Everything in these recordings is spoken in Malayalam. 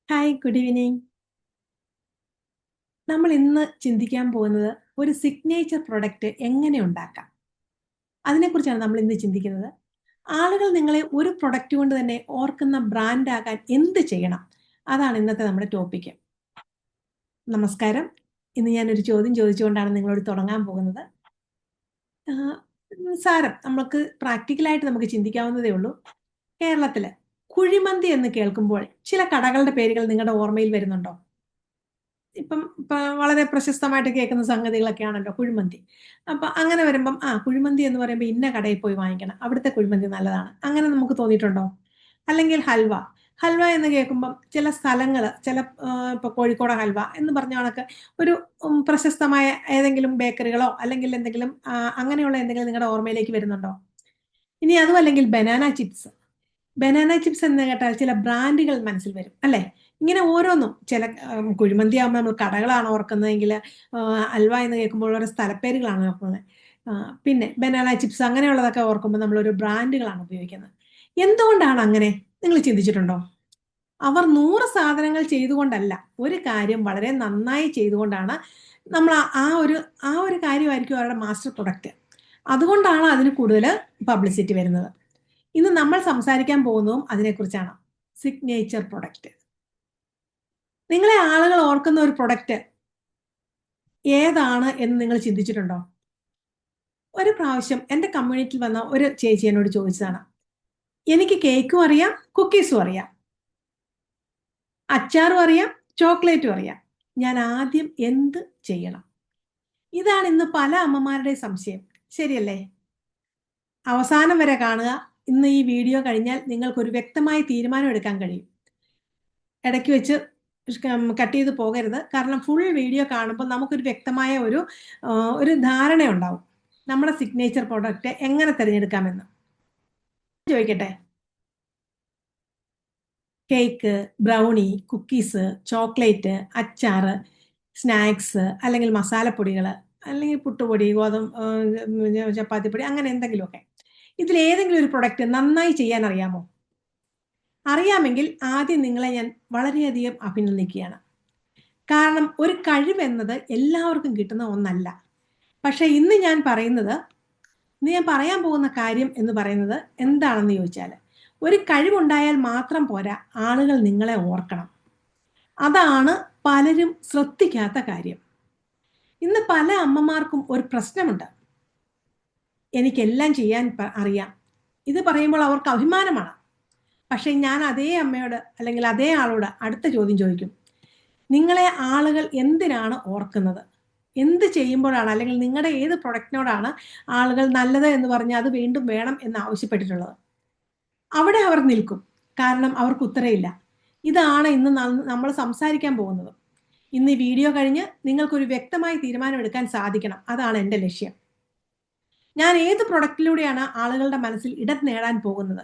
Hi, good evening. നമ്മൾ ഇന്ന് ചിന്തിക്കാൻ പോകുന്നത് ഒരു സിഗ്നേച്ചർ പ്രൊഡക്റ്റ് എങ്ങനെ ഉണ്ടാക്കാം? അതിനെക്കുറിച്ചാണ് നമ്മൾ ഇന്ന് ചിന്തിക്കുന്നത്. ആളുകൾ നിങ്ങളെ ഒരു പ്രൊഡക്റ്റ് കൊണ്ട് തന്നെ ഓർക്കുന്ന ബ്രാൻഡ് ആകാൻ എന്ത് ചെയ്യണം? അതാണ് ഇന്നത്തെ നമ്മുടെ ടോപ്പിക്ക്. നമസ്കാരം. ഇന്ന് ഞാനൊരു ചോദ്യം ചോദിച്ചുകൊണ്ടാണ് നിങ്ങളോട് തുടങ്ങാൻ പോകുന്നത്. ആഹ്, നിസ്സാരം. നമുക്ക് പ്രാക്ടിക്കലായിട്ട് നമുക്ക് ചിന്തിക്കാവുന്നതേ ഉള്ളൂ. കേരളത്തില് കുഴിമന്തി എന്ന് കേൾക്കുമ്പോൾ ചില കടകളുടെ പേരുകൾ നിങ്ങളുടെ ഓർമ്മയിൽ വരുന്നുണ്ടോ? ഇപ്പം വളരെ പ്രശസ്തമായിട്ട് കേൾക്കുന്ന സംഗതികളൊക്കെ ആണല്ലോ കുഴിമന്തി. അപ്പൊ അങ്ങനെ വരുമ്പം കുഴിമന്തി എന്ന് പറയുമ്പോ ഇന്ന കടയിൽ പോയി വാങ്ങിക്കണം. അവിടുത്തെ കുഴിമന്തി നല്ലതാണ്. അങ്ങനെ നമുക്ക് തോന്നിയിട്ടുണ്ടോ? അല്ലെങ്കിൽ ഹൽവ. ഹൽവ എന്ന് കേൾക്കുമ്പം ചില സ്ഥലങ്ങള് ഇപ്പൊ കോഴിക്കോട് ഹൽവ എന്ന് പറഞ്ഞ കണക്ക് ഒരു പ്രശസ്തമായ ഏതെങ്കിലും ബേക്കറികളോ അല്ലെങ്കിൽ എന്തെങ്കിലും അങ്ങനെയുള്ള എന്തെങ്കിലും നിങ്ങളുടെ ഓർമ്മയിലേക്ക് വരുന്നുണ്ടോ? ഇനി അതും അല്ലെങ്കിൽ ബനാന ചിപ്സ്. ബനാന ചിപ്സ് എന്ന് കേട്ടാൽ ചില ബ്രാൻഡുകൾ മനസ്സിൽ വരും അല്ലേ? ഇങ്ങനെ ഓരോന്നും ചില കുഴിമന്തി ആകുമ്പോൾ നമ്മൾ കടകളാണ് ഓർക്കുന്നതെങ്കിൽ അൽവ എന്ന് കേൾക്കുമ്പോൾ ഓരോ സ്ഥലപ്പേരുകളാണ് ഓർക്കുന്നത്. പിന്നെ ബനാന ചിപ്സ് അങ്ങനെയുള്ളതൊക്കെ ഓർക്കുമ്പോൾ നമ്മളൊരു ബ്രാൻഡുകളാണ് ഉപയോഗിക്കുന്നത്. എന്തുകൊണ്ടാണ് അങ്ങനെ? നിങ്ങൾ ചിന്തിച്ചിട്ടുണ്ടോ? അവർ 100 സാധനങ്ങൾ ചെയ്തുകൊണ്ടല്ല, ഒരു കാര്യം വളരെ നന്നായി ചെയ്തുകൊണ്ടാണ് നമ്മൾ ആ ഒരു കാര്യമായിരിക്കും അവരുടെ മാസ്റ്റർ പ്രൊഡക്റ്റ്. അതുകൊണ്ടാണ് അതിന് കൂടുതൽ പബ്ലിസിറ്റി വരുന്നത്. ഇന്ന് നമ്മൾ സംസാരിക്കാൻ പോകുന്നതും അതിനെക്കുറിച്ചാണ്. Signature product. നിങ്ങളെ ആളുകൾ ഓർക്കുന്ന ഒരു പ്രൊഡക്റ്റ് ഏതാണ് എന്ന് നിങ്ങൾ ചിന്തിച്ചിട്ടുണ്ടോ? ഒരു പ്രാവശ്യം എൻ്റെ കമ്മ്യൂണിറ്റിയിൽ വന്ന ഒരു ചേച്ചി എന്നോട് ചോദിച്ചതാണ്. എനിക്ക് കേക്കും അറിയാം, കുക്കീസും അറിയാം, അച്ചാറും അറിയാം, ചോക്ലേറ്റും അറിയാം. ഞാൻ ആദ്യം എന്ത് ചെയ്യണം? ഇതാണ് ഇന്ന് പല അമ്മമാരുടെയും സംശയം. ശരിയല്ലേ? അവസാനം വരെ കാണുക. ഇന്ന് ഈ വീഡിയോ കഴിഞ്ഞാൽ നിങ്ങൾക്കൊരു വ്യക്തമായ തീരുമാനം എടുക്കാൻ കഴിയും. ഇടയ്ക്ക് വെച്ച് കട്ട് ചെയ്ത് പോകരുത്. കാരണം ഫുൾ വീഡിയോ കാണുമ്പോൾ നമുക്കൊരു വ്യക്തമായ ഒരു ധാരണയുണ്ടാവും. നമ്മുടെ സിഗ്നേച്ചർ പ്രൊഡക്റ്റ് എങ്ങനെ തിരഞ്ഞെടുക്കാമെന്ന്. ചോദിക്കട്ടെ. കേക്ക്, ബ്രൗണി, കുക്കീസ്, ചോക്ലേറ്റ്, അച്ചാറ്, സ്നാക്സ് അല്ലെങ്കിൽ മസാലപ്പൊടികൾ, അല്ലെങ്കിൽ പുട്ടുപൊടി, ചപ്പാത്തിപ്പൊടി അങ്ങനെ എന്തെങ്കിലുമൊക്കെ. ഇതിലേതെങ്കിലും ഒരു പ്രൊഡക്റ്റ് നന്നായി ചെയ്യാൻ അറിയാമോ? അറിയാമെങ്കിൽ ആദ്യം നിങ്ങളെ ഞാൻ വളരെയധികം അഭിനന്ദിക്കുകയാണ്. കാരണം ഒരു കഴിവെന്നത് എല്ലാവർക്കും കിട്ടുന്ന ഒന്നല്ല. പക്ഷേ ഇന്ന് ഞാൻ പറയാൻ പോകുന്ന കാര്യം എന്ന് പറയുന്നത് എന്താണെന്ന് ചോദിച്ചാൽ, ഒരു കഴിവുണ്ടായാൽ മാത്രം പോരാ, ആളുകൾ നിങ്ങളെ ഓർക്കണം. അതാണ് പലരും ശ്രദ്ധിക്കാത്ത കാര്യം. ഇന്ന് പല അമ്മമാർക്കും ഒരു പ്രശ്നമുണ്ട്. എനിക്കെല്ലാം ചെയ്യാൻ അറിയാം. ഇത് പറയുമ്പോൾ അവർക്ക് അഭിമാനമാണ്. പക്ഷേ ഞാൻ അതേ അമ്മയോട് അല്ലെങ്കിൽ അതേ ആളോട് അടുത്ത ചോദ്യം ചോദിക്കും. നിങ്ങളെ ആളുകൾ എന്തിനാണ് ഓർക്കുന്നത്? എന്ത് ചെയ്യുമ്പോഴാണ് അല്ലെങ്കിൽ നിങ്ങളുടെ ഏത് പ്രൊഡക്റ്റിനോടാണ് ആളുകൾ നല്ലത് എന്ന് പറഞ്ഞ് അത് വീണ്ടും വേണം എന്ന് ആവശ്യപ്പെട്ടിട്ടുള്ളത്? അവിടെ അവർ നിൽക്കും. കാരണം അവർക്ക് ഉത്തരമില്ല. ഇതാണ് ഇന്ന് നമ്മൾ സംസാരിക്കാൻ പോകുന്നത്. ഇന്ന് ഈ വീഡിയോ കഴിഞ്ഞ് നിങ്ങൾക്കൊരു വ്യക്തമായ തീരുമാനം എടുക്കാൻ സാധിക്കണം. അതാണ് എൻ്റെ ലക്ഷ്യം. ഞാൻ ഏത് പ്രൊഡക്റ്റിലൂടെയാണ് ആളുകളുടെ മനസ്സിൽ ഇടം നേടാൻ പോകുന്നത്?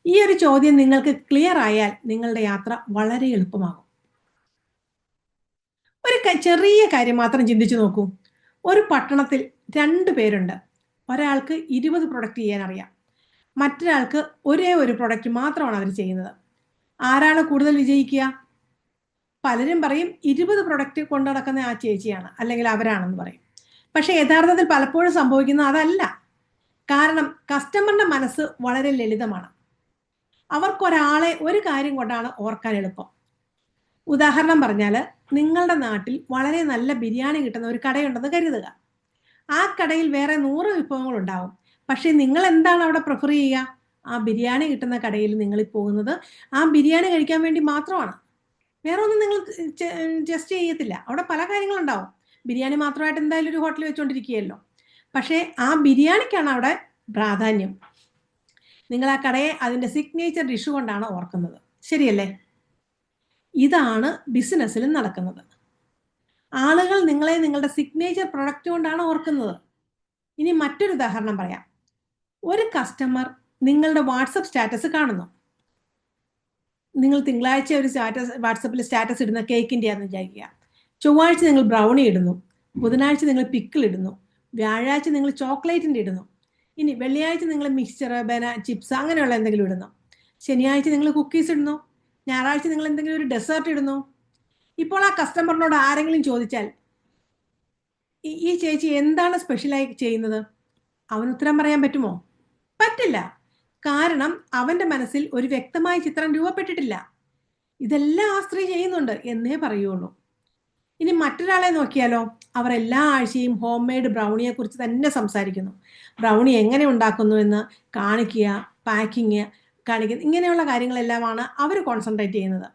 ഈ ഒരു ചോദ്യം നിങ്ങൾക്ക് ക്ലിയർ ആയാൽ നിങ്ങളുടെ യാത്ര വളരെ എളുപ്പമാകും. ഒരു ചെറിയ കാര്യം മാത്രം ചിന്തിച്ചു നോക്കൂ. ഒരു പട്ടണത്തിൽ 2 പേരുണ്ട്. ഒരാൾക്ക് 20 പ്രൊഡക്റ്റ് ചെയ്യാൻ അറിയാം. മറ്റൊരാൾക്ക് ഒരേ ഒരു പ്രൊഡക്റ്റ് മാത്രമാണ് അവർ ചെയ്യുന്നത്. ആരാണ് കൂടുതൽ വിജയിക്കുക? പലരും പറയും 20 പ്രൊഡക്റ്റ് കൊണ്ടു നടക്കുന്ന ആ ചേച്ചിയാണ് അല്ലെങ്കിൽ അവരാണെന്ന് പറയും. പക്ഷേ യഥാർത്ഥത്തിൽ പലപ്പോഴും സംഭവിക്കുന്നത് അതല്ല. കാരണം കസ്റ്റമറിന്റെ മനസ്സ് വളരെ ലളിതമാണ്. അവർക്കൊരാളെ ഒരു കാര്യം കൊണ്ടാണ് ഓർക്കാൻ എളുപ്പം. ഉദാഹരണം പറഞ്ഞാൽ, നിങ്ങളുടെ നാട്ടിൽ വളരെ നല്ല ബിരിയാണി കിട്ടുന്ന ഒരു കടയുണ്ടെന്ന് കരുതുക. ആ കടയിൽ വേറെ 100 വിഭവങ്ങളുണ്ടാവും. പക്ഷേ നിങ്ങൾ എന്താണ് അവിടെ പ്രിഫർ ചെയ്യുക? ആ ബിരിയാണി കിട്ടുന്ന കടയിൽ നിങ്ങൾ പോകുന്നത് ആ ബിരിയാണി കഴിക്കാൻ വേണ്ടി മാത്രമാണ്. വേറെ ഒന്നും നിങ്ങൾ ജസ്റ്റ് ചെയ്യത്തില്ല. അവിടെ പല കാര്യങ്ങളുണ്ടാവും. ബിരിയാണി മാത്രമായിട്ട് എന്തായാലും ഒരു ഹോട്ടലിൽ വെച്ചുകൊണ്ടിരിക്കുകയല്ലോ. പക്ഷേ ആ ബിരിയാണിക്കാണ് അവിടെ പ്രാധാന്യം. നിങ്ങൾ ആ കടയെ അതിൻ്റെ സിഗ്നേച്ചർ ഡിഷ് കൊണ്ടാണ് ഓർക്കുന്നത്. ശരിയല്ലേ? ഇതാണ് ബിസിനസ്സിലും നടക്കുന്നത്. ആളുകൾ നിങ്ങളെ നിങ്ങളുടെ സിഗ്നേച്ചർ പ്രൊഡക്റ്റ് കൊണ്ടാണ് ഓർക്കുന്നത്. ഇനി മറ്റൊരു ഉദാഹരണം പറയാം. ഒരു കസ്റ്റമർ നിങ്ങളുടെ വാട്സപ്പ് സ്റ്റാറ്റസ് കാണുന്നു. നിങ്ങൾ തിങ്കളാഴ്ച ഒരു വാട്സപ്പിൽ സ്റ്റാറ്റസ് ഇടുന്ന കേക്കിൻ്റെ ആണെന്ന് വിചാരിക്കുക. ചൊവ്വാഴ്ച നിങ്ങൾ ബ്രൗണി ഇടുന്നു. ബുധനാഴ്ച നിങ്ങൾ പിക്കിൾ ഇടുന്നു. വ്യാഴാഴ്ച നിങ്ങൾ ചോക്ലേറ്റിൻ്റെ ഇടുന്നു. ഇനി വെള്ളിയാഴ്ച നിങ്ങൾ മിക്സ്ചർ, ചിപ്സ് അങ്ങനെയുള്ള എന്തെങ്കിലും ഇടുന്നു. ശനിയാഴ്ച നിങ്ങൾ കുക്കീസ് ഇടുന്നു. ഞായറാഴ്ച നിങ്ങൾ എന്തെങ്കിലും ഒരു ഡെസേർട്ട് ഇടുന്നു. ഇപ്പോൾ ആ കസ്റ്റമറിനോട് ആരെങ്കിലും ചോദിച്ചാൽ ഈ ചേച്ചി എന്താണ് സ്പെഷ്യലായി ചെയ്യുന്നത്, അവന് ഉത്തരം പറയാൻ പറ്റുമോ? പറ്റില്ല. കാരണം അവന്റെ മനസ്സിൽ ഒരു വ്യക്തമായ ചിത്രം രൂപപ്പെട്ടിട്ടില്ല. ഇതെല്ലാം ആ സ്ത്രീ ചെയ്യുന്നുണ്ട് എന്നേ പറയുള്ളൂ. ഇനി മറ്റൊരാളെ നോക്കിയാലോ, അവർ എല്ലാ ആഴ്ചയും ഹോം മെയ്ഡ് ബ്രൗണിയെ കുറിച്ച് തന്നെ സംസാരിക്കുന്നു. ബ്രൗണി എങ്ങനെ ഉണ്ടാക്കുന്നു എന്ന് കാണിക്കുക, പാക്കിങ് കാണിക്കുക, ഇങ്ങനെയുള്ള കാര്യങ്ങളെല്ലാമാണ് അവർ കോൺസെൻട്രേറ്റ് ചെയ്യുന്നത്.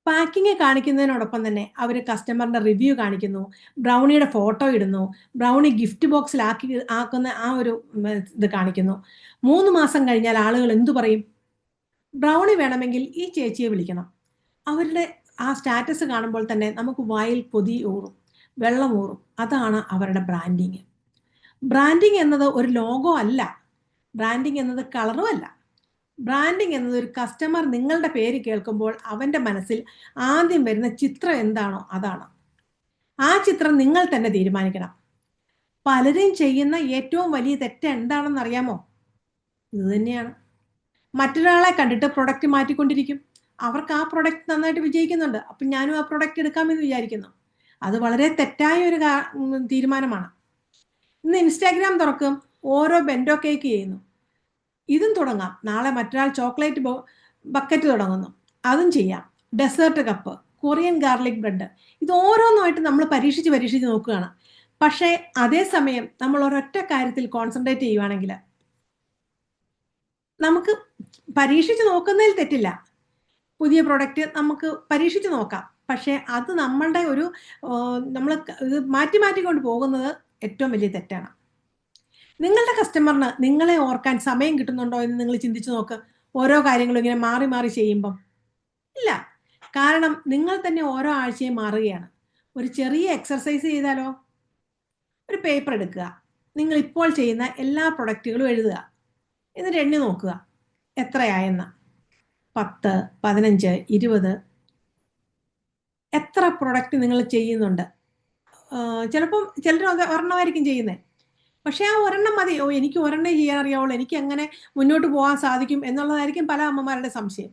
പാക്കിങ് കാണിക്കുന്നതിനോടൊപ്പം തന്നെ അവർ കസ്റ്റമറിന്റെ റിവ്യൂ കാണിക്കുന്നു, ബ്രൗണിയുടെ ഫോട്ടോ ഇടുന്നു, ബ്രൗണി ഗിഫ്റ്റ് ബോക്സിൽ ആക്കുന്ന ആ ഒരു ഇത് കാണിക്കുന്നു. 3 മാസം കഴിഞ്ഞാൽ ആളുകൾ എന്തു പറയും? ബ്രൗണി വേണമെങ്കിൽ ഈ ചേച്ചിയെ വിളിക്കണം. അവരുടെ ആ സ്റ്റാറ്റസ് കാണുമ്പോൾ തന്നെ നമുക്ക് വായിൽ കൊതി ഊറും, വെള്ളം ഊറും. അതാണ് അവരുടെ ബ്രാൻഡിങ്. ബ്രാൻഡിങ് എന്നത് ഒരു ലോഗോ അല്ല. ബ്രാൻഡിങ് എന്നത് കളറും അല്ല. ബ്രാൻഡിങ് എന്നത് ഒരു കസ്റ്റമർ നിങ്ങളുടെ പേര് കേൾക്കുമ്പോൾ അവന്റെ മനസ്സിൽ ആദ്യം വരുന്ന ചിത്രം എന്താണോ അതാണ്. ആ ചിത്രം നിങ്ങൾ തന്നെ തീരുമാനിക്കണം. പലരും ചെയ്യുന്ന ഏറ്റവും വലിയ തെറ്റ് എന്താണെന്ന് അറിയാമോ? ഇത് തന്നെയാണ്. മറ്റൊരാളെ കണ്ടിട്ട് പ്രൊഡക്റ്റ് മാറ്റിക്കൊണ്ടിരിക്കും. അവർക്ക് ആ പ്രൊഡക്റ്റ് നന്നായിട്ട് വിജയിക്കുന്നുണ്ട്, അപ്പം ഞാനും ആ പ്രൊഡക്റ്റ് എടുക്കാമെന്ന് വിചാരിക്കുന്നു. അത് വളരെ തെറ്റായ ഒരു തീരുമാനമാണ്. ഇന്ന് ഇൻസ്റ്റാഗ്രാം തുറക്കും, ഓരോ ബെൻഡോ കേക്ക് ചെയ്യുന്നു. ഇതും തുടങ്ങാം. നാളെ മറ്റൊരാൾ ചോക്ലേറ്റ് ബക്കറ്റ് തുടങ്ങുന്നു, അതും ചെയ്യാം. Dessert cup, Korean garlic bread, ഇത് ഓരോന്നുമായിട്ട് നമ്മൾ പരീക്ഷിച്ച് നോക്കുകയാണ്. പക്ഷേ അതേസമയം നമ്മൾ ഒരൊറ്റ കാര്യത്തിൽ കോൺസെൻട്രേറ്റ് ചെയ്യുവാണെങ്കിൽ നമുക്ക് പരീക്ഷിച്ച് നോക്കുന്നതിൽ തെറ്റില്ല. പുതിയ പ്രൊഡക്റ്റ് നമുക്ക് പരീക്ഷിച്ച് നോക്കാം. പക്ഷേ അത് നമ്മളുടെ ഒരു നമ്മൾ ഇത് മാറ്റിക്കൊണ്ട് പോകുന്നത് ഏറ്റവും വലിയ തെറ്റാണ്. നിങ്ങളുടെ കസ്റ്റമറിന് നിങ്ങളെ ഓർക്കാൻ സമയം കിട്ടുന്നുണ്ടോ എന്ന് നിങ്ങൾ ചിന്തിച്ചു നോക്ക്. ഓരോ കാര്യങ്ങളും ഇങ്ങനെ മാറി മാറി ചെയ്യുമ്പം ഇല്ല. കാരണം നിങ്ങൾ തന്നെ ഓരോ ആഴ്ചയും മാറുകയാണ്. ഒരു ചെറിയ എക്സർസൈസ് ചെയ്താലോ? ഒരു പേപ്പർ എടുക്കുക, നിങ്ങൾ ഇപ്പോൾ ചെയ്യുന്ന എല്ലാ പ്രൊഡക്റ്റുകളും എഴുതുക, എന്നിട്ട് എണ്ണി നോക്കുക എത്രയായെന്ന്. 10, 15, 20, എത്ര പ്രൊഡക്റ്റ് നിങ്ങൾ ചെയ്യുന്നുണ്ട്? ചിലപ്പം ചിലർ ഒരെണ്ണമായിരിക്കും ചെയ്യുന്നത്. പക്ഷേ ആ ഒരെണ്ണം മതി. എനിക്ക് ഒരെണ്ണേ ചെയ്യാൻ അറിയാവുള്ളൂ, എനിക്ക് എങ്ങനെ മുന്നോട്ട് പോകാൻ സാധിക്കും എന്നുള്ളതായിരിക്കും പല അമ്മമാരുടെ സംശയം.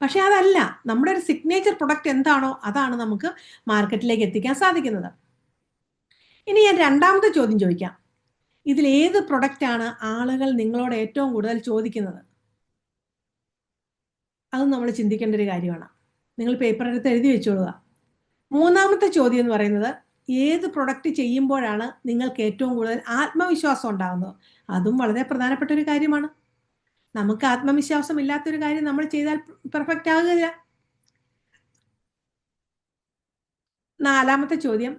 പക്ഷേ അതല്ല. നമ്മുടെ ഒരു സിഗ്നേച്ചർ പ്രൊഡക്റ്റ് എന്താണോ അതാണ് നമുക്ക് മാർക്കറ്റിലേക്ക് എത്തിക്കാൻ സാധിക്കുന്നത്. ഇനി ഞാൻ രണ്ടാമത്തെ ചോദ്യം ചോദിക്കാം. ഇതിൽ ഏത് പ്രൊഡക്റ്റാണ് ആളുകൾ നിങ്ങളോട് ഏറ്റവും കൂടുതൽ ചോദിക്കുന്നത്? അതും നമ്മൾ ചിന്തിക്കേണ്ട ഒരു കാര്യമാണ്. നിങ്ങൾ പേപ്പർ എടുത്ത് എഴുതി വെച്ചോളുക. മൂന്നാമത്തെ ചോദ്യം എന്ന് പറയുന്നത്, ഏത് പ്രൊഡക്റ്റ് ചെയ്യുമ്പോഴാണ് നിങ്ങൾക്ക് ഏറ്റവും കൂടുതൽ ആത്മവിശ്വാസം ഉണ്ടാകുന്നത്? അതും വളരെ പ്രധാനപ്പെട്ട ഒരു കാര്യമാണ്. നമുക്ക് ആത്മവിശ്വാസം ഇല്ലാത്തൊരു കാര്യം നമ്മൾ ചെയ്താൽ പെർഫെക്റ്റ് ആകുകയില്ല. നാലാമത്തെ ചോദ്യം,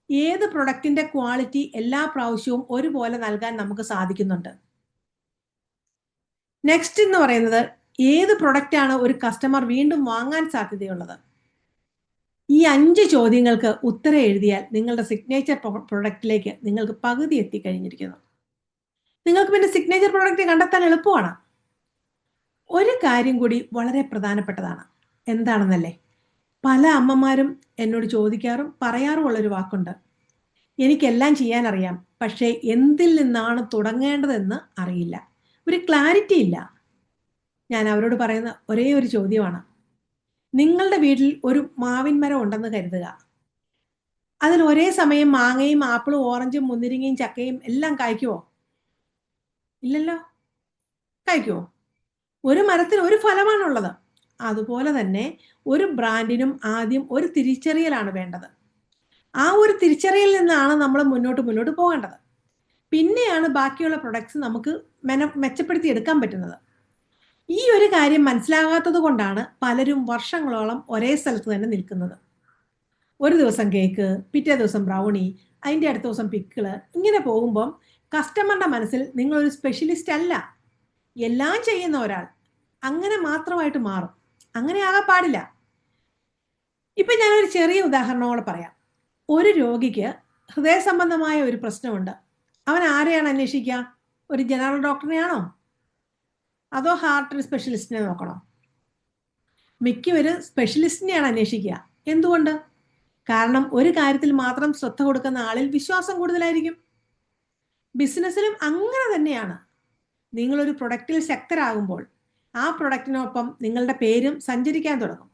ഏത് പ്രൊഡക്റ്റിന്റെ ക്വാളിറ്റി എല്ലാ പ്രാവശ്യവും ഒരുപോലെ നൽകാൻ നമുക്ക് സാധിക്കുന്നുണ്ട്? നെക്സ്റ്റ് എന്ന് പറയുന്നത്, ഏത് പ്രൊഡക്റ്റാണ് ഒരു കസ്റ്റമർ വീണ്ടും വാങ്ങാൻ സാധ്യതയുള്ളത്? ഈ 5 ചോദ്യങ്ങൾക്ക് ഉത്തരം എഴുതിയാൽ നിങ്ങളുടെ സിഗ്നേച്ചർ പ്രൊഡക്റ്റിലേക്ക് നിങ്ങൾക്ക് പകുതി എത്തിക്കഴിഞ്ഞിരിക്കുന്നു. നിങ്ങൾക്ക് പിന്നെ സിഗ്നേച്ചർ പ്രൊഡക്റ്റ് കണ്ടെത്താൻ എളുപ്പമാണ്. ഒരു കാര്യം കൂടി വളരെ പ്രധാനപ്പെട്ടതാണ്. എന്താണെന്നല്ലേ? പല അമ്മമാരും എന്നോട് ചോദിക്കാറും പറയാറുമുള്ളൊരു വാക്കുണ്ട്, എനിക്കെല്ലാം ചെയ്യാൻ അറിയാം, പക്ഷേ എന്തിൽ നിന്നാണ് തുടങ്ങേണ്ടതെന്ന് അറിയില്ല, ഒരു ക്ലാരിറ്റി ഇല്ല. ഞാൻ അവരോട് പറയുന്ന ഒരേ ഒരു ചോദ്യമാണ്, നിങ്ങളുടെ വീട്ടിൽ ഒരു മാവിൻ മരം ഉണ്ടെന്ന് കരുതുക. അതിൽ ഒരേ സമയം മാങ്ങയും ആപ്പിളും ഓറഞ്ചും മുന്തിരിങ്ങയും ചക്കയും എല്ലാം കായ്ക്കുമോ? ഇല്ലല്ലോ. കായ്ക്കുമോ? ഒരു മരത്തിന് ഒരു ഫലമാണുള്ളത്. അതുപോലെ തന്നെ ഒരു ബ്രാൻഡിനും ആദ്യം ഒരു തിരിച്ചറിയലാണ് വേണ്ടത്. ആ ഒരു തിരിച്ചറിയലിൽ നിന്നാണ് നമ്മൾ മുന്നോട്ട് പോകേണ്ടത്. പിന്നെയാണ് ബാക്കിയുള്ള പ്രൊഡക്ട്സ് നമുക്ക് മെച്ചപ്പെടുത്തി എടുക്കാൻ പറ്റുന്നത്. ഈ ഒരു കാര്യം മനസ്സിലാകാത്തത് കൊണ്ടാണ് പലരും വർഷങ്ങളോളം ഒരേ സ്ഥലത്ത് തന്നെ നിൽക്കുന്നത്. ഒരു ദിവസം കേക്ക്, പിറ്റേ ദിവസം ബ്രൗണി, അതിൻ്റെ അടുത്ത ദിവസം പിക്കിള്, ഇങ്ങനെ പോകുമ്പം കസ്റ്റമറുടെ മനസ്സിൽ നിങ്ങളൊരു സ്പെഷ്യലിസ്റ്റ് അല്ല, എല്ലാം ചെയ്യുന്ന ഒരാൾ, അങ്ങനെ മാത്രമായിട്ട് മാറും. അങ്ങനെ ആകാൻ പാടില്ല. ഇപ്പം ഞാനൊരു ചെറിയ ഉദാഹരണം കൂടെ പറയാം. ഒരു രോഗിക്ക് ഹൃദയ സംബന്ധമായ ഒരു പ്രശ്നമുണ്ട്. അവൻ ആരെയാണ് അന്വേഷിക്കുക? ഒരു ജനറൽ ഡോക്ടറിനെയാണോ അതോ ഹാർട്ട് സ്പെഷ്യലിസ്റ്റിനെ നോക്കണോ? മിക്കവരും സ്പെഷ്യലിസ്റ്റിനെയാണ് അന്വേഷിക്കുക. എന്തുകൊണ്ട്? കാരണം ഒരു കാര്യത്തിൽ മാത്രം ശ്രദ്ധ കൊടുക്കുന്ന ആളിൽ വിശ്വാസം കൂടുതലായിരിക്കും. ബിസിനസ്സിലും അങ്ങനെ തന്നെയാണ്. നിങ്ങളൊരു പ്രൊഡക്റ്റിൽ ശക്തരാകുമ്പോൾ ആ പ്രൊഡക്റ്റിനൊപ്പം നിങ്ങളുടെ പേരും സഞ്ചരിക്കാൻ തുടങ്ങും.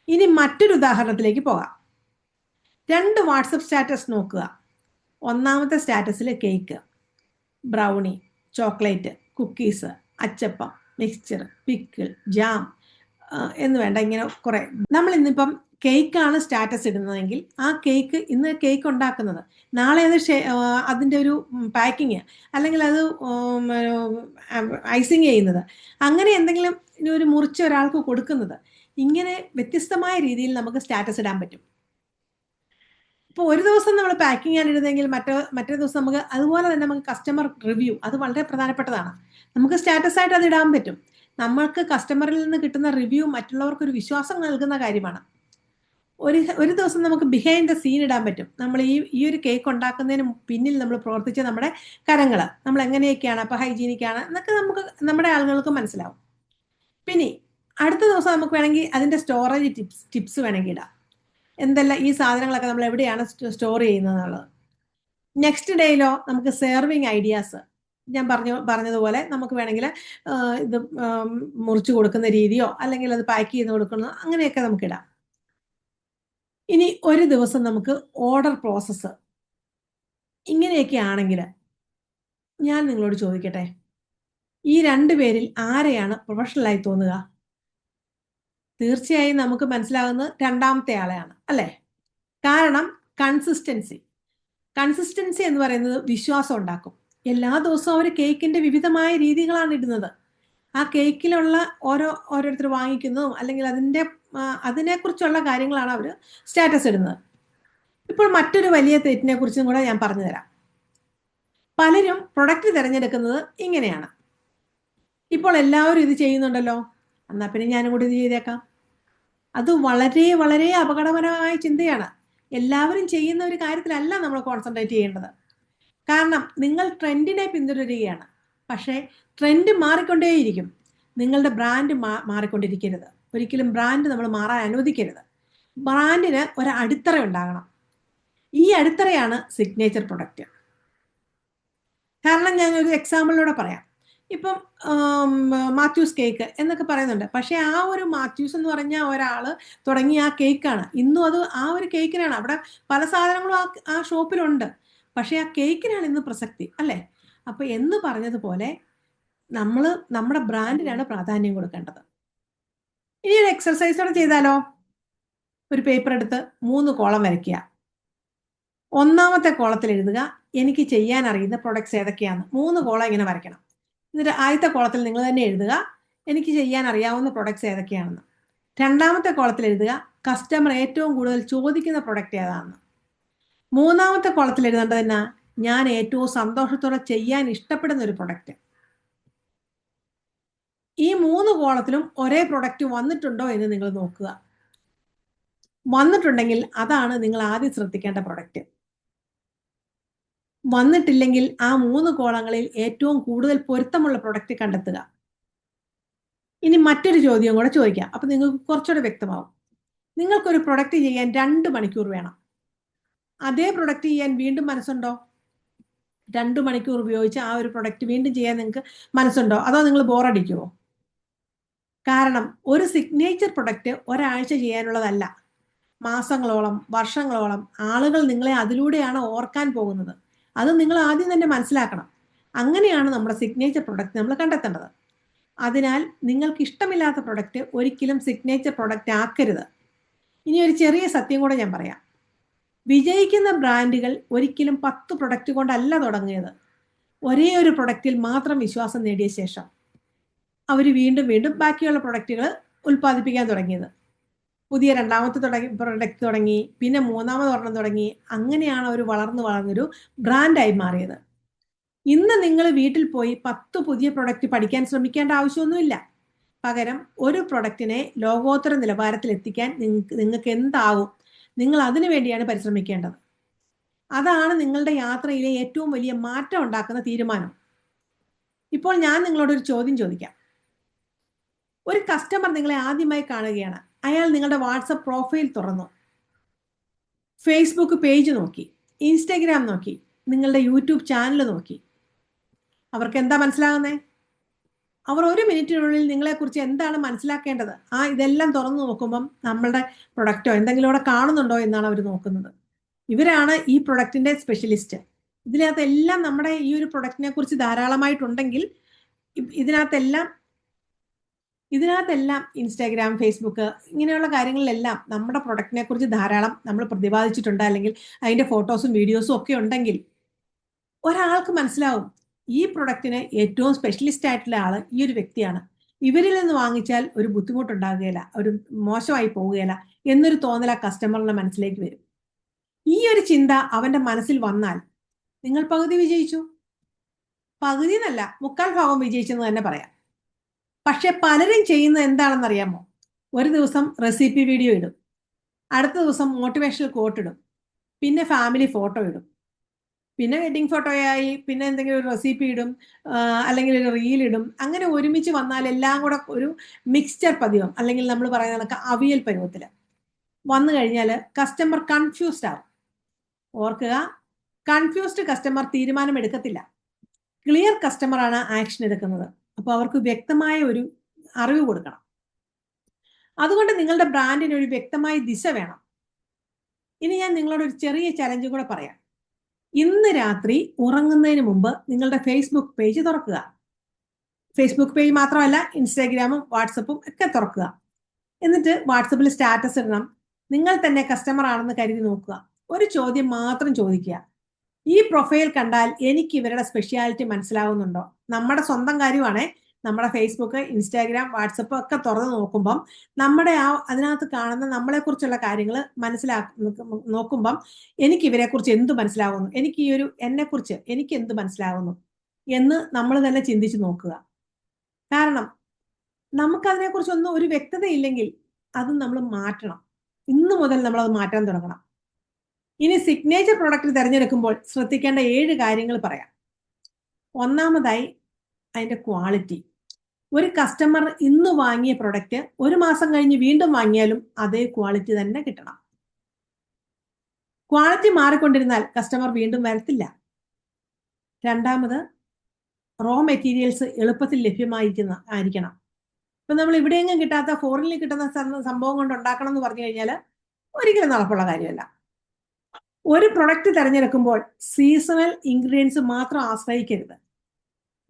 ഇനി മറ്റൊരു ഉദാഹരണത്തിലേക്ക് പോകാം. 2 വാട്സപ്പ് സ്റ്റാറ്റസ് നോക്കുക. ഒന്നാമത്തെ സ്റ്റാറ്റസിൽ കേക്ക്, ബ്രൗണി, ചോക്ലേറ്റ്, കുക്കീസ്, അച്ചപ്പം, മിക്സ്ചർ, പിക്കിൾ, ജാം എന്ന് വേണ്ട ഇങ്ങനെ കുറേ. നമ്മൾ ഇന്നിപ്പം കേക്കാണ് സ്റ്റാറ്റസ് ഇടുന്നതെങ്കിൽ ആ കേക്ക്, ഇന്ന് കേക്ക് ഉണ്ടാക്കുന്നത്, നാളെ അത് അതിൻ്റെ ഒരു പാക്കിങ്, അല്ലെങ്കിൽ അത് ഐസിങ് ചെയ്യുന്നത്, അങ്ങനെ എന്തെങ്കിലും ഒരു മുറിച്ച് ഒരാൾക്ക് കൊടുക്കുന്നത്, ഇങ്ങനെ വ്യത്യസ്തമായ രീതിയിൽ നമുക്ക് സ്റ്റാറ്റസ് ഇടാൻ പറ്റും. ഇപ്പോൾ ഒരു ദിവസം നമ്മൾ പാക്കിംഗ് ആണ് ഇടുന്നതെങ്കിൽ മറ്റേ ദിവസം നമുക്ക് അതുപോലെ തന്നെ നമുക്ക് കസ്റ്റമർ റിവ്യൂ, അത് വളരെ പ്രധാനപ്പെട്ടതാണ്. നമുക്ക് സ്റ്റാറ്റസ് ആയിട്ട് അത് ഇടാൻ പറ്റും. നമ്മൾക്ക് കസ്റ്റമറിൽ നിന്ന് കിട്ടുന്ന റിവ്യൂ മറ്റുള്ളവർക്കൊരു വിശ്വാസം നൽകുന്ന കാര്യമാണ്. ഒരു ദിവസം നമുക്ക് ബിഹൈൻഡ് ദ സീൻ ഇടാൻ പറ്റും. നമ്മൾ ഈ ഒരു കേക്ക് ഉണ്ടാക്കുന്നതിന് പിന്നിൽ നമ്മൾ പ്രവർത്തിച്ച നമ്മുടെ കരങ്ങൾ, നമ്മൾ എങ്ങനെയൊക്കെയാണ്, അപ്പോൾ ഹൈജീനിക്കാണ് എന്നൊക്കെ നമുക്ക് നമ്മുടെ ആളുകൾക്ക് മനസ്സിലാവും. പിന്നെ അടുത്ത ദിവസം നമുക്ക് വേണമെങ്കിൽ അതിൻ്റെ സ്റ്റോറേജ് ടിപ്സ് വേണമെങ്കിൽ ഇടാം. എന്തെല്ലാം ഈ സാധനങ്ങളൊക്കെ നമ്മൾ എവിടെയാണ് സ്റ്റോർ ചെയ്യുന്നത് എന്നുള്ളത്. നെക്സ്റ്റ് ഡേയിലോ നമുക്ക് സെർവിങ് ഐഡിയാസ്, ഞാൻ പറഞ്ഞതുപോലെ നമുക്ക് വേണമെങ്കിൽ ഇത് മുറിച്ച് കൊടുക്കുന്ന രീതിയോ അല്ലെങ്കിൽ അത് പാക്ക് ചെയ്ത് കൊടുക്കുന്നത്, അങ്ങനെയൊക്കെ നമുക്കിടാം. ഇനി ഒരു ദിവസം നമുക്ക് ഓർഡർ പ്രോസസ്സ്, ഇങ്ങനെയൊക്കെ ആണെങ്കിൽ ഞാൻ നിങ്ങളോട് ചോദിക്കട്ടെ, ഈ 2 പേരിൽ ആരെയാണ് പ്രൊഫഷണലായി തോന്നുക? തീർച്ചയായും നമുക്ക് മനസ്സിലാകുന്നത് രണ്ടാമത്തെ ആളെയാണ്, അല്ലേ? കാരണം കൺസിസ്റ്റൻസി എന്ന് പറയുന്നത് വിശ്വാസം ഉണ്ടാക്കും. എല്ലാ ദിവസവും അവർ കേക്കിന്റെ വിവിധമായ രീതികളാണ് ഇടുന്നത്. ആ കേക്കിലുള്ള ഓരോരുത്തർ വാങ്ങിക്കുന്നതും അല്ലെങ്കിൽ അതിനെക്കുറിച്ചുള്ള കാര്യങ്ങളാണ് അവർ സ്റ്റാറ്റസ് ഇടുന്നത്. ഇപ്പോൾ മറ്റൊരു വലിയ തെറ്റിനെ കുറിച്ചും കൂടെ ഞാൻ പറഞ്ഞുതരാം. പലരും പ്രൊഡക്റ്റ് തിരഞ്ഞെടുക്കുന്നത് ഇങ്ങനെയാണ്: ഇപ്പോൾ എല്ലാവരും ഇത് ചെയ്യുന്നുണ്ടല്ലോ, എന്നാൽ പിന്നെ ഞാനും കൂടി ഇത് ചെയ്തേക്കാം. അത് വളരെ വളരെ അപകടകരമായ ചിന്തയാണ്. എല്ലാവരും ചെയ്യുന്ന ഒരു കാര്യത്തിലല്ല നമ്മൾ കോൺസെൻട്രേറ്റ് ചെയ്യേണ്ടത്. കാരണം നിങ്ങൾ ട്രെൻഡിനെ പിന്തുടരുകയാണ്. പക്ഷേ ട്രെൻഡ് മാറിക്കൊണ്ടേയിരിക്കും. നിങ്ങളുടെ ബ്രാൻഡ് മാറിക്കൊണ്ടിരിക്കരുത്. ഒരിക്കലും ബ്രാൻഡ് നമ്മൾ മാറാൻ അനുവദിക്കരുത്. ബ്രാൻഡിന് ഒരു അടിത്തറ ഉണ്ടാകണം. ഈ അടിത്തറയാണ് സിഗ്നേച്ചർ പ്രൊഡക്റ്റ്. കാരണം ഞാൻ ഒരു എക്സാമ്പിളിലൂടെ പറയാം. ഇപ്പം മാത്യൂസ് കേക്ക് എന്നൊക്കെ പറയുന്നുണ്ട്. പക്ഷേ ആ ഒരു മാത്യൂസ് എന്ന് പറഞ്ഞ ഒരാൾ തുടങ്ങിയ ആ കേക്കാണ്. ഇന്നും അത് ആ ഒരു കേക്കിനാണ്. അവിടെ പല സാധനങ്ങളും ആ ഷോപ്പിലുണ്ട്. പക്ഷേ ആ കേക്കിനാണ് ഇന്ന് പ്രസക്തി, അല്ലേ? അപ്പോൾ എന്ന് പറഞ്ഞതുപോലെ നമ്മൾ നമ്മുടെ ബ്രാൻഡിനാണ് പ്രാധാന്യം കൊടുക്കേണ്ടത്. ഇനി ഒരു എക്സർസൈസോടെ ചെയ്താലോ? ഒരു പേപ്പർ എടുത്ത് 3 കോളം വരയ്ക്കുക. ഒന്നാമത്തെ കോളത്തിൽ എഴുതുക എനിക്ക് ചെയ്യാൻ അറിയുന്ന പ്രൊഡക്ട്സ് ഏതൊക്കെയാണ്. 3 കോളം ഇങ്ങനെ വരയ്ക്കണം. എന്നിട്ട് ആദ്യത്തെ കോളത്തിൽ നിങ്ങൾ തന്നെ എഴുതുക എനിക്ക് ചെയ്യാൻ അറിയാവുന്ന പ്രൊഡക്ട്സ് ഏതൊക്കെയാണെന്ന്. രണ്ടാമത്തെ കോളത്തിൽ എഴുതുക കസ്റ്റമർ ഏറ്റവും കൂടുതൽ ചോദിക്കുന്ന പ്രൊഡക്റ്റ് ഏതാണെന്ന്. മൂന്നാമത്തെ കോളത്തിൽ എഴുതേണ്ടത് തന്നെ ഞാൻ ഏറ്റവും സന്തോഷത്തോടെ ചെയ്യാൻ ഇഷ്ടപ്പെടുന്ന ഒരു പ്രൊഡക്റ്റ്. ഈ 3 കോളത്തിലും ഒരേ പ്രൊഡക്റ്റ് വന്നിട്ടുണ്ടോ എന്ന് നിങ്ങൾ നോക്കുക. വന്നിട്ടുണ്ടെങ്കിൽ അതാണ് നിങ്ങൾ ആദ്യം ശ്രദ്ധിക്കേണ്ട പ്രൊഡക്റ്റ്. വന്നിട്ടില്ലെങ്കിൽ ആ 3 കോളങ്ങളിൽ ഏറ്റവും കൂടുതൽ പൊരുത്തമുള്ള പ്രൊഡക്റ്റ് കണ്ടെത്തുക. ഇനി മറ്റൊരു ചോദ്യം കൂടെ ചോദിക്കാം. അപ്പൊ നിങ്ങൾക്ക് കുറച്ചുകൂടെ വ്യക്തമാവും. നിങ്ങൾക്കൊരു പ്രൊഡക്റ്റ് ചെയ്യാൻ 2 മണിക്കൂർ വേണം. അതേ പ്രൊഡക്റ്റ് ചെയ്യാൻ വീണ്ടും മനസ്സുണ്ടോ? 2 മണിക്കൂർ ഉപയോഗിച്ച് ആ ഒരു പ്രൊഡക്റ്റ് വീണ്ടും ചെയ്യാൻ നിങ്ങൾക്ക് മനസ്സുണ്ടോ? അതോ നിങ്ങൾ ബോറടിക്കുമോ? കാരണം ഒരു സിഗ്നേച്ചർ പ്രൊഡക്റ്റ് ഒരാഴ്ച ചെയ്യാനുള്ളതല്ല. മാസങ്ങളോളം, വർഷങ്ങളോളം ആളുകൾ നിങ്ങളെ അതിലൂടെയാണ് ഓർക്കാൻ പോകുന്നത്. അത് നിങ്ങൾ ആദ്യം തന്നെ മനസ്സിലാക്കണം. അങ്ങനെയാണ് നമ്മുടെ സിഗ്നേച്ചർ പ്രൊഡക്റ്റ് നമ്മൾ കണ്ടെത്തേണ്ടത്. അതിനാൽ നിങ്ങൾക്ക് ഇഷ്ടമില്ലാത്ത പ്രൊഡക്റ്റ് ഒരിക്കലും സിഗ്നേച്ചർ പ്രൊഡക്റ്റ് ആക്കരുത്. ഇനി ഒരു ചെറിയ സത്യം കൂടെ ഞാൻ പറയാം. വിജയിക്കുന്ന ബ്രാൻഡുകൾ ഒരിക്കലും 10 പ്രൊഡക്റ്റ് കൊണ്ടല്ല തുടങ്ങിയത്. ഒരേ ഒരു പ്രൊഡക്റ്റിൽ മാത്രം വിശ്വാസം നേടിയ ശേഷം അവർ വീണ്ടും ബാക്കിയുള്ള പ്രൊഡക്റ്റുകൾ ഉൽപ്പാദിപ്പിക്കാൻ തുടങ്ങിയത്. പുതിയ രണ്ടാമത്തെ പ്രൊഡക്റ്റ് തുടങ്ങി, പിന്നെ മൂന്നാമത് ഒരെണ്ണം തുടങ്ങി. അങ്ങനെയാണ് അവർ വളർന്നൊരു ബ്രാൻഡായി മാറിയത്. ഇന്ന് നിങ്ങൾ വീട്ടിൽ പോയി 10 പുതിയ പ്രൊഡക്റ്റ് പഠിക്കാൻ ശ്രമിക്കേണ്ട ആവശ്യമൊന്നുമില്ല. പകരം ഒരു പ്രൊഡക്റ്റിനെ ലോകോത്തര നിലവാരത്തിൽ എത്തിക്കാൻ നിങ്ങൾക്ക് എന്താവും, നിങ്ങൾ അതിനു വേണ്ടിയാണ് പരിശ്രമിക്കേണ്ടത്. അതാണ് നിങ്ങളുടെ യാത്രയിലെ ഏറ്റവും വലിയ മാറ്റം ഉണ്ടാക്കുന്ന തീരുമാനം. ഇപ്പോൾ ഞാൻ നിങ്ങളോടൊരു ചോദ്യം ചോദിക്കാം. ഒരു കസ്റ്റമർ നിങ്ങളെ ആദ്യമായി കാണുകയാണ്. അയാൾ നിങ്ങളുടെ വാട്സപ്പ് പ്രൊഫൈൽ തുറന്നു, ഫേസ്ബുക്ക് പേജ് നോക്കി, ഇൻസ്റ്റാഗ്രാം നോക്കി, നിങ്ങളുടെ യൂട്യൂബ് ചാനൽ നോക്കി. അവർക്ക് എന്താ മനസ്സിലാകുന്നേ? അവർ 1 മിനിറ്റിനുള്ളിൽ നിങ്ങളെക്കുറിച്ച് എന്താണ് മനസ്സിലാക്കേണ്ടത്, ഇതെല്ലാം തുറന്നു നോക്കുമ്പം നമ്മളുടെ പ്രൊഡക്റ്റോ എന്തെങ്കിലും അവിടെ കാണുന്നുണ്ടോ എന്നാണ് അവർ നോക്കുന്നത്. ഇവരാണ് ഈ പ്രൊഡക്റ്റിന്റെ സ്പെഷ്യലിസ്റ്റ്. ഇതിനകത്തെല്ലാം നമ്മുടെ ഈ ഒരു പ്രൊഡക്റ്റിനെ കുറിച്ച് ധാരാളമായിട്ടുണ്ടെങ്കിൽ ഇതിനകത്തെല്ലാം ഇൻസ്റ്റാഗ്രാം, ഫേസ്ബുക്ക് ഇങ്ങനെയുള്ള കാര്യങ്ങളിലെല്ലാം നമ്മുടെ പ്രൊഡക്റ്റിനെ കുറിച്ച് ധാരാളം നമ്മൾ പ്രതിപാദിച്ചിട്ടുണ്ട്, അല്ലെങ്കിൽ അതിന്റെ ഫോട്ടോസും വീഡിയോസും ഒക്കെ ഉണ്ടെങ്കിൽ ഒരാൾക്ക് മനസ്സിലാവും ഈ പ്രൊഡക്റ്റിന് ഏറ്റവും സ്പെഷ്യലിസ്റ്റ് ആയിട്ടുള്ള ആള് ഈ ഒരു വ്യക്തിയാണ്, ഇവരിൽ നിന്ന് വാങ്ങിച്ചാൽ ഒരു ബുദ്ധിമുട്ടുണ്ടാകുകയില്ല, ഒരു മോശമായി പോവുകയില്ല എന്നൊരു തോന്നൽ ആ കസ്റ്റമറിന്റെ മനസ്സിലേക്ക് വരും. ഈ ഒരു ചിന്ത അവന്റെ മനസ്സിൽ വന്നാൽ നിങ്ങൾ പകുതി വിജയിച്ചു. പകുതി എന്നല്ല, 3/4 ഭാഗം വിജയിച്ചെന്ന് തന്നെ പറയാം. പക്ഷെ പലരും ചെയ്യുന്നത് എന്താണെന്നറിയാമോ? ഒരു ദിവസം റെസിപ്പി വീഡിയോ ഇടും, അടുത്ത ദിവസം മോട്ടിവേഷണൽ കോട്ട് ഇടും, പിന്നെ ഫാമിലി ഫോട്ടോ ഇടും, പിന്നെ വെഡിങ് ഫോട്ടോയായി, പിന്നെ എന്തെങ്കിലും ഒരു റെസിപ്പി ഇടും, അല്ലെങ്കിൽ ഒരു റീൽ ഇടും. അങ്ങനെ ഒരുമിച്ച് വന്നാൽ എല്ലാം കൂടെ ഒരു മിക്സ്ചർ പതിവും, അല്ലെങ്കിൽ നമ്മൾ പറയുന്ന കണക്ക് അവിയൽ പരുവത്തിൽ വന്നു കഴിഞ്ഞാൽ കസ്റ്റമർ കൺഫ്യൂസ്ഡ് ആവും. ഓർക്കുക, കൺഫ്യൂസ്ഡ് കസ്റ്റമർ തീരുമാനം എടുക്കത്തില്ല, ക്ലിയർ കസ്റ്റമറാണ് ആക്ഷൻ എടുക്കുന്നത്. അപ്പോൾ അവർക്ക് വ്യക്തമായ ഒരു അറിവ് കൊടുക്കണം. അതുകൊണ്ട് നിങ്ങളുടെ ബ്രാൻഡിന് ഒരു വ്യക്തമായ ദിശ വേണം. ഇനി ഞാൻ നിങ്ങളോട് ഒരു ചെറിയ ചലഞ്ച് കൂടെ പറയാം. ഇന്ന് രാത്രി ഉറങ്ങുന്നതിന് മുമ്പ് നിങ്ങളുടെ ഫേസ്ബുക്ക് പേജ് തുറക്കുക. ഫേസ്ബുക്ക് പേജ് മാത്രമല്ല, ഇൻസ്റ്റാഗ്രാമും വാട്സപ്പും ഒക്കെ തുറക്കുക. എന്നിട്ട് വാട്സപ്പിൽ സ്റ്റാറ്റസ് ഇടണം. നിങ്ങൾ തന്നെ കസ്റ്റമർ ആണെന്ന് കരുതി നോക്കുക. ഒരു ചോദ്യം മാത്രം ചോദിക്കുക: ഈ പ്രൊഫൈൽ കണ്ടാൽ എനിക്ക് ഇവരുടെ സ്പെഷ്യാലിറ്റി മനസ്സിലാവുന്നുണ്ടോ? നമ്മുടെ സ്വന്തം കാര്യമാണേ. നമ്മുടെ ഫേസ്ബുക്ക്, ഇൻസ്റ്റാഗ്രാം, വാട്സപ്പ് ഒക്കെ തുറന്ന് നോക്കുമ്പം നമ്മുടെ അതിനകത്ത് കാണുന്ന നമ്മളെക്കുറിച്ചുള്ള കാര്യങ്ങൾ നോക്കുമ്പം എനിക്ക് ഇവരെക്കുറിച്ച് എന്ത് മനസ്സിലാവുന്നു, എനിക്ക് ഈ ഒരു എന്നെക്കുറിച്ച് എനിക്ക് എന്ത് മനസ്സിലാവുന്നു എന്ന് നമ്മൾ തന്നെ ചിന്തിച്ച് നോക്കുക. കാരണം നമുക്കതിനെക്കുറിച്ചൊന്നും ഒരു വ്യക്തത ഇല്ലെങ്കിൽ അത് നമ്മൾ മാറ്റണം. ഇന്ന് മുതൽ നമ്മളത് മാറ്റാൻ തുടങ്ങണം. ഇനി സിഗ്നേച്ചർ പ്രൊഡക്റ്റ് തിരഞ്ഞെടുക്കുമ്പോൾ ശ്രദ്ധിക്കേണ്ട 7 കാര്യങ്ങൾ പറയാം. ഒന്നാമതായി, അതിന്റെ ക്വാളിറ്റി. ഒരു കസ്റ്റമർ ഇന്ന് വാങ്ങിയ പ്രൊഡക്റ്റ് 1 മാസം കഴിഞ്ഞ് വീണ്ടും വാങ്ങിയാലും അതേ ക്വാളിറ്റി തന്നെ കിട്ടണം. ക്വാളിറ്റി മാറിക്കൊണ്ടിരുന്നാൽ കസ്റ്റമർ വീണ്ടും വരത്തില്ല. രണ്ടാമത്, റോ മെറ്റീരിയൽസ് എളുപ്പത്തിൽ ആയിരിക്കണം. ഇപ്പൊ നമ്മൾ ഇവിടെയെങ്കിലും കിട്ടാത്ത ഫോറിനിൽ കിട്ടുന്ന സംഭവം കൊണ്ട് ഉണ്ടാക്കണം എന്ന് പറഞ്ഞു കഴിഞ്ഞാൽ ഒരിക്കലും നടപ്പുള്ള കാര്യമല്ല. ഒരു പ്രൊഡക്റ്റ് തിരഞ്ഞെടുക്കുമ്പോൾ സീസണൽ ഇൻഗ്രീഡിയൻസ് മാത്രം ആശ്രയിക്കരുത്.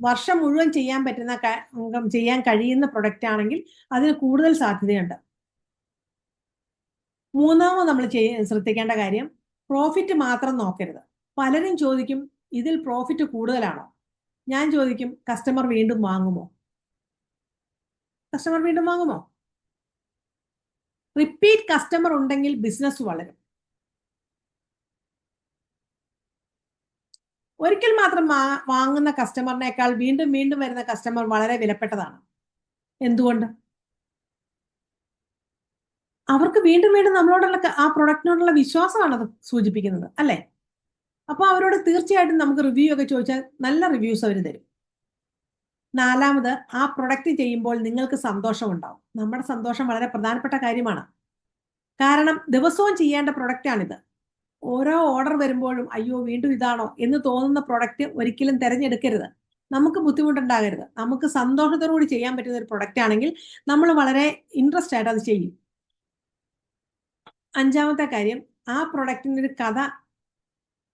വർഷം മുഴുവൻ ചെയ്യാൻ കഴിയുന്ന പ്രൊഡക്റ്റ് ആണെങ്കിൽ അതിന് കൂടുതൽ സാധ്യതയുണ്ട്. മൂന്നാമത് നമ്മൾ ശ്രദ്ധിക്കേണ്ട കാര്യം, പ്രോഫിറ്റ് മാത്രം നോക്കരുത്. പലരും ചോദിക്കും, ഇതിൽ പ്രോഫിറ്റ് കൂടുതലാണോ? ഞാൻ ചോദിക്കും, കസ്റ്റമർ വീണ്ടും വാങ്ങുമോ? റിപ്പീറ്റ് കസ്റ്റമർ ഉണ്ടെങ്കിൽ ബിസിനസ് വളരും. ഒരിക്കൽ മാത്രം വാങ്ങുന്ന കസ്റ്റമറിനേക്കാൾ വീണ്ടും വീണ്ടും വരുന്ന കസ്റ്റമർ വളരെ വിലപ്പെട്ടതാണ്. എന്തുകൊണ്ട്? അവർക്ക് വീണ്ടും വീണ്ടും നമ്മളോടുള്ള ആ പ്രൊഡക്റ്റിനോടുള്ള വിശ്വാസമാണ് അത് സൂചിപ്പിക്കുന്നത്, അല്ലേ? അപ്പൊ അവരോട് തീർച്ചയായിട്ടും നമുക്ക് റിവ്യൂ ഒക്കെ ചോദിച്ചാൽ നല്ല റിവ്യൂസ് അവർ തരും. നാലാമത്, ആ പ്രൊഡക്റ്റ് ചെയ്യുമ്പോൾ നിങ്ങൾക്ക് സന്തോഷം ഉണ്ടാവും. നമ്മുടെ സന്തോഷം വളരെ പ്രധാനപ്പെട്ട കാര്യമാണ്. കാരണം ദിവസവും ചെയ്യേണ്ട പ്രൊഡക്റ്റാണിത്. ഓരോ ഓർഡർ വരുമ്പോഴും അയ്യോ വീണ്ടും ഇതാണോ എന്ന് തോന്നുന്ന പ്രൊഡക്റ്റ് ഒരിക്കലും തിരഞ്ഞെടുക്കരുത്. നമുക്ക് ബുദ്ധിമുട്ടുണ്ടാകരുത്. നമുക്ക് സന്തോഷത്തോടുകൂടി ചെയ്യാൻ പറ്റുന്ന ഒരു പ്രൊഡക്റ്റ് ആണെങ്കിൽ നമ്മൾ വളരെ ഇൻട്രസ്റ്റ് ആയിട്ട് അത് ചെയ്യും. അഞ്ചാമത്തെ കാര്യം, ആ പ്രൊഡക്റ്റിന്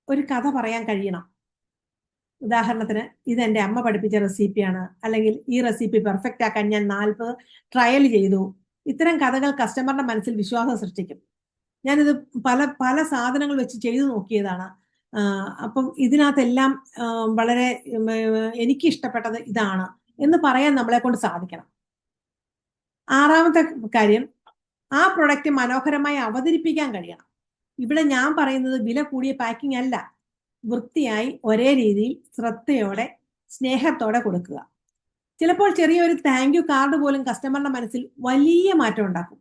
ഒരു കഥ പറയാൻ കഴിയണം. ഉദാഹരണത്തിന്, ഇത് എൻ്റെ അമ്മ പഠിപ്പിച്ച റെസിപ്പിയാണ്, അല്ലെങ്കിൽ ഈ റെസിപ്പി പെർഫെക്റ്റ് ആക്കാൻ ഞാൻ 40 ട്രയൽ ചെയ്തു. ഇത്തരം കഥകൾ കസ്റ്റമറുടെ മനസ്സിൽ വിശ്വാസം സൃഷ്ടിക്കും. ഞാനിത് പല സാധനങ്ങൾ വെച്ച് ചെയ്തു നോക്കിയതാണ്, അപ്പം ഇതിനകത്തെല്ലാം വളരെ എനിക്ക് ഇഷ്ടപ്പെട്ടത് ഇതാണ് എന്ന് പറയാൻ നമ്മളെ കൊണ്ട് സാധിക്കണം. ആറാമത്തെ കാര്യം, ആ പ്രൊഡക്റ്റ് മനോഹരമായി അവതരിപ്പിക്കാൻ കഴിയണം. ഇവിടെ ഞാൻ പറയുന്നത് വില കൂടിയ പാക്കിംഗ് അല്ല, വൃത്തിയായി ഒരേ രീതിയിൽ ശ്രദ്ധയോടെ സ്നേഹത്തോടെ കൊടുക്കുക. ചിലപ്പോൾ ചെറിയൊരു താങ്ക് യു കാർഡ് പോലും കസ്റ്റമറുടെ മനസ്സിൽ വലിയ മാറ്റം ഉണ്ടാക്കും.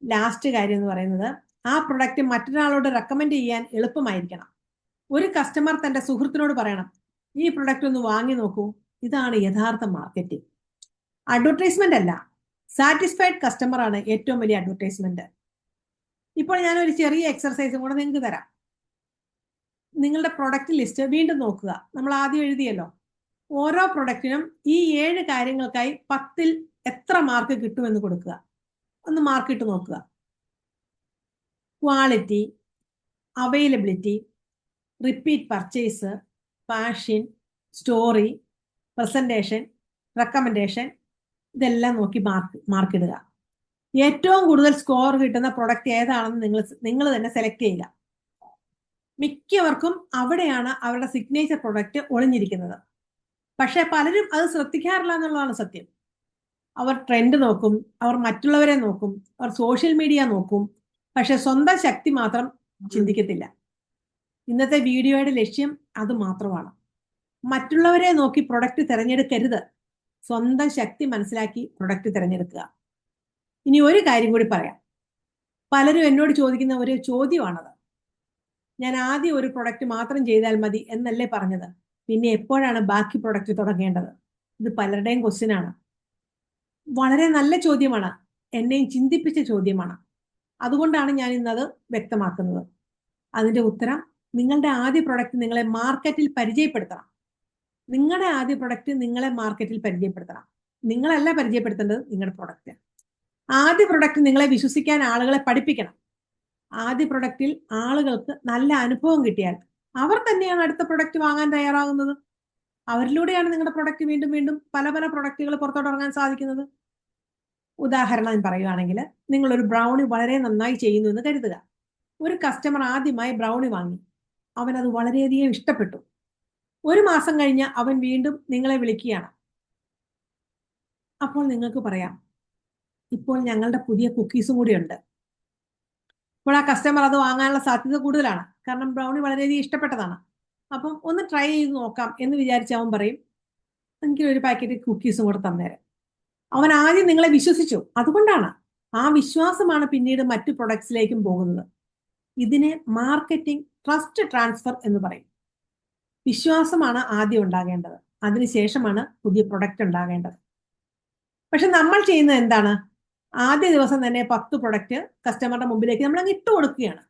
ലാസ്റ്റ് കാര്യം എന്ന് പറയുന്നത്, ആ പ്രൊഡക്റ്റ് മറ്റൊരാളോട് റെക്കമെൻഡ് ചെയ്യാൻ എളുപ്പമായിരിക്കണം. ഒരു കസ്റ്റമർ തന്റെ സുഹൃത്തിനോട് പറയണം, ഈ പ്രൊഡക്റ്റ് ഒന്ന് വാങ്ങി നോക്കൂ. ഇതാണ് യഥാർത്ഥ മാർക്കറ്റിംഗ്. അഡ്വർടൈസ്മെന്റ് അല്ല, സാറ്റിസ്ഫൈഡ് കസ്റ്റമർ ആണ് ഏറ്റവും വലിയ അഡ്വർടൈസ്മെന്റ്. ഇപ്പോൾ ഞാനൊരു ചെറിയ എക്സർസൈസും കൂടെ നിങ്ങൾക്ക് തരാം. നിങ്ങളുടെ പ്രൊഡക്റ്റ് ലിസ്റ്റ് വീണ്ടും നോക്കുക. നമ്മൾ ആദ്യം എഴുതിയല്ലോ, ഓരോ പ്രൊഡക്റ്റിനും ഈ 7 കാര്യങ്ങൾക്കായി 10ൽ എത്ര മാർക്ക് കിട്ടുമെന്ന് കൊടുക്കുക. ഒന്ന് മാർക്കിട്ട് നോക്കുക. Quality, availability, repeat purchase, passion, story, presentation, recommendation, ഇതെല്ലാം നോക്കി മാർക്കിടുക. ഏറ്റവും കൂടുതൽ സ്കോർ കിട്ടുന്ന പ്രൊഡക്റ്റ് ഏതാണെന്ന് നിങ്ങൾ തന്നെ സെലക്ട് ചെയ്യുക. മിക്കവർക്കും അവിടെയാണ് അവരുടെ സിഗ്നേച്ചർ പ്രൊഡക്റ്റ് ഒളിഞ്ഞിരിക്കുന്നത്. പക്ഷെ പലരും അത് ശ്രദ്ധിക്കാറില്ല എന്നുള്ളതാണ് സത്യം. അവർ ട്രെൻഡ് നോക്കും, അവർ മറ്റുള്ളവരെ നോക്കും, അവർ സോഷ്യൽ മീഡിയ നോക്കും, പക്ഷെ സ്വന്തം ശക്തി മാത്രം ചിന്തിക്കത്തില്ല. ഇന്നത്തെ വീഡിയോയുടെ ലക്ഷ്യം അത് മാത്രമാണ്. മറ്റുള്ളവരെ നോക്കി പ്രൊഡക്റ്റ് തിരഞ്ഞെടുക്കരുത്. സ്വന്തം ശക്തി മനസ്സിലാക്കി പ്രൊഡക്റ്റ് തിരഞ്ഞെടുക്കുക. ഇനി ഒരു കാര്യം കൂടി പറയാം. പലരും എന്നോട് ചോദിക്കുന്ന ഒരു ചോദ്യമാണത്. ഞാൻ ആദ്യം ഒരു പ്രൊഡക്റ്റ് മാത്രം ചെയ്താൽ മതി എന്നല്ലേ പറഞ്ഞത്, പിന്നെ എപ്പോഴാണ് ബാക്കി പ്രൊഡക്റ്റ് തുടങ്ങേണ്ടത്? ഇത് പലരുടെയും ക്വസ്റ്റ്യൻ ആണ്. വളരെ നല്ല ചോദ്യമാണ്, എന്നെയും ചിന്തിപ്പിച്ച ചോദ്യമാണ്. അതുകൊണ്ടാണ് ഞാൻ ഇന്നത് വ്യക്തമാക്കുന്നത്. അതിന്റെ ഉത്തരം, നിങ്ങളുടെ ആദ്യ പ്രൊഡക്റ്റ് നിങ്ങളെ മാർക്കറ്റിൽ പരിചയപ്പെടുത്തണം. നിങ്ങളുടെ ആദ്യ പ്രൊഡക്റ്റ് നിങ്ങളെ മാർക്കറ്റിൽ പരിചയപ്പെടുത്തണം. നിങ്ങളല്ല പരിചയപ്പെടുത്തേണ്ടത്, നിങ്ങളുടെ പ്രൊഡക്റ്റ്. ആദ്യ പ്രൊഡക്റ്റ് നിങ്ങളെ വിശ്വസിക്കാൻ ആളുകളെ പഠിപ്പിക്കണം. ആദ്യ പ്രൊഡക്റ്റിൽ ആളുകൾക്ക് നല്ല അനുഭവം കിട്ടിയാൽ അവർ തന്നെയാണ് അടുത്ത പ്രൊഡക്റ്റ് വാങ്ങാൻ തയ്യാറാകുന്നത്. അവരിലൂടെയാണ് നിങ്ങളുടെ പ്രൊഡക്റ്റ് വീണ്ടും വീണ്ടും പല പല പ്രൊഡക്റ്റുകൾ പുറത്തോട്ട് ഇറങ്ങാൻ സാധിക്കുന്നത്. ഉദാഹരണം പറയുകയാണെങ്കിൽ, നിങ്ങളൊരു ബ്രൗണി വളരെ നന്നായി ചെയ്യുന്നു എന്ന് കരുതുക. ഒരു കസ്റ്റമർ ആദ്യമായി ബ്രൗണി വാങ്ങി, അവനത് വളരെയധികം ഇഷ്ടപ്പെട്ടു. 1 മാസം കഴിഞ്ഞ് അവൻ വീണ്ടും നിങ്ങളെ വിളിക്കുകയാണ്. അപ്പോൾ നിങ്ങൾക്ക് പറയാം, ഇപ്പോൾ ഞങ്ങളുടെ പുതിയ കുക്കീസും കൂടി ഉണ്ട്. ഇപ്പോൾ ആ കസ്റ്റമർ അത് വാങ്ങാനുള്ള സാധ്യത കൂടുതലാണ്, കാരണം ബ്രൗണി വളരെയധികം ഇഷ്ടപ്പെട്ടതാണ്. അപ്പം ഒന്ന് ട്രൈ ചെയ്ത് നോക്കാം എന്ന് വിചാരിച്ച് അവൻ പറയും, എനിക്ക് ഒരു പാക്കറ്റ് കുക്കീസും കൂടെ തന്നേരം. അവൻ ആദ്യം നിങ്ങളെ വിശ്വസിച്ചു. അതുകൊണ്ടാണ്, ആ വിശ്വാസമാണ് പിന്നീട് മറ്റു പ്രൊഡക്ട്സിലേക്കും പോകുന്നത്. ഇതിനെ മാർക്കറ്റിംഗ് ട്രസ്റ്റ് ട്രാൻസ്ഫർ എന്ന് പറയും. വിശ്വാസമാണ് ആദ്യം ഉണ്ടാകേണ്ടത്, അതിനുശേഷമാണ് പുതിയ പ്രൊഡക്റ്റ് ഉണ്ടാകേണ്ടത്. പക്ഷെ നമ്മൾ ചെയ്യുന്നത് എന്താണ്? ആദ്യ ദിവസം തന്നെ 10 പ്രൊഡക്റ്റ് കസ്റ്റമറുടെ മുമ്പിലേക്ക് നമ്മൾ അങ്ങ് ഇട്ട് കൊടുക്കുകയാണ്.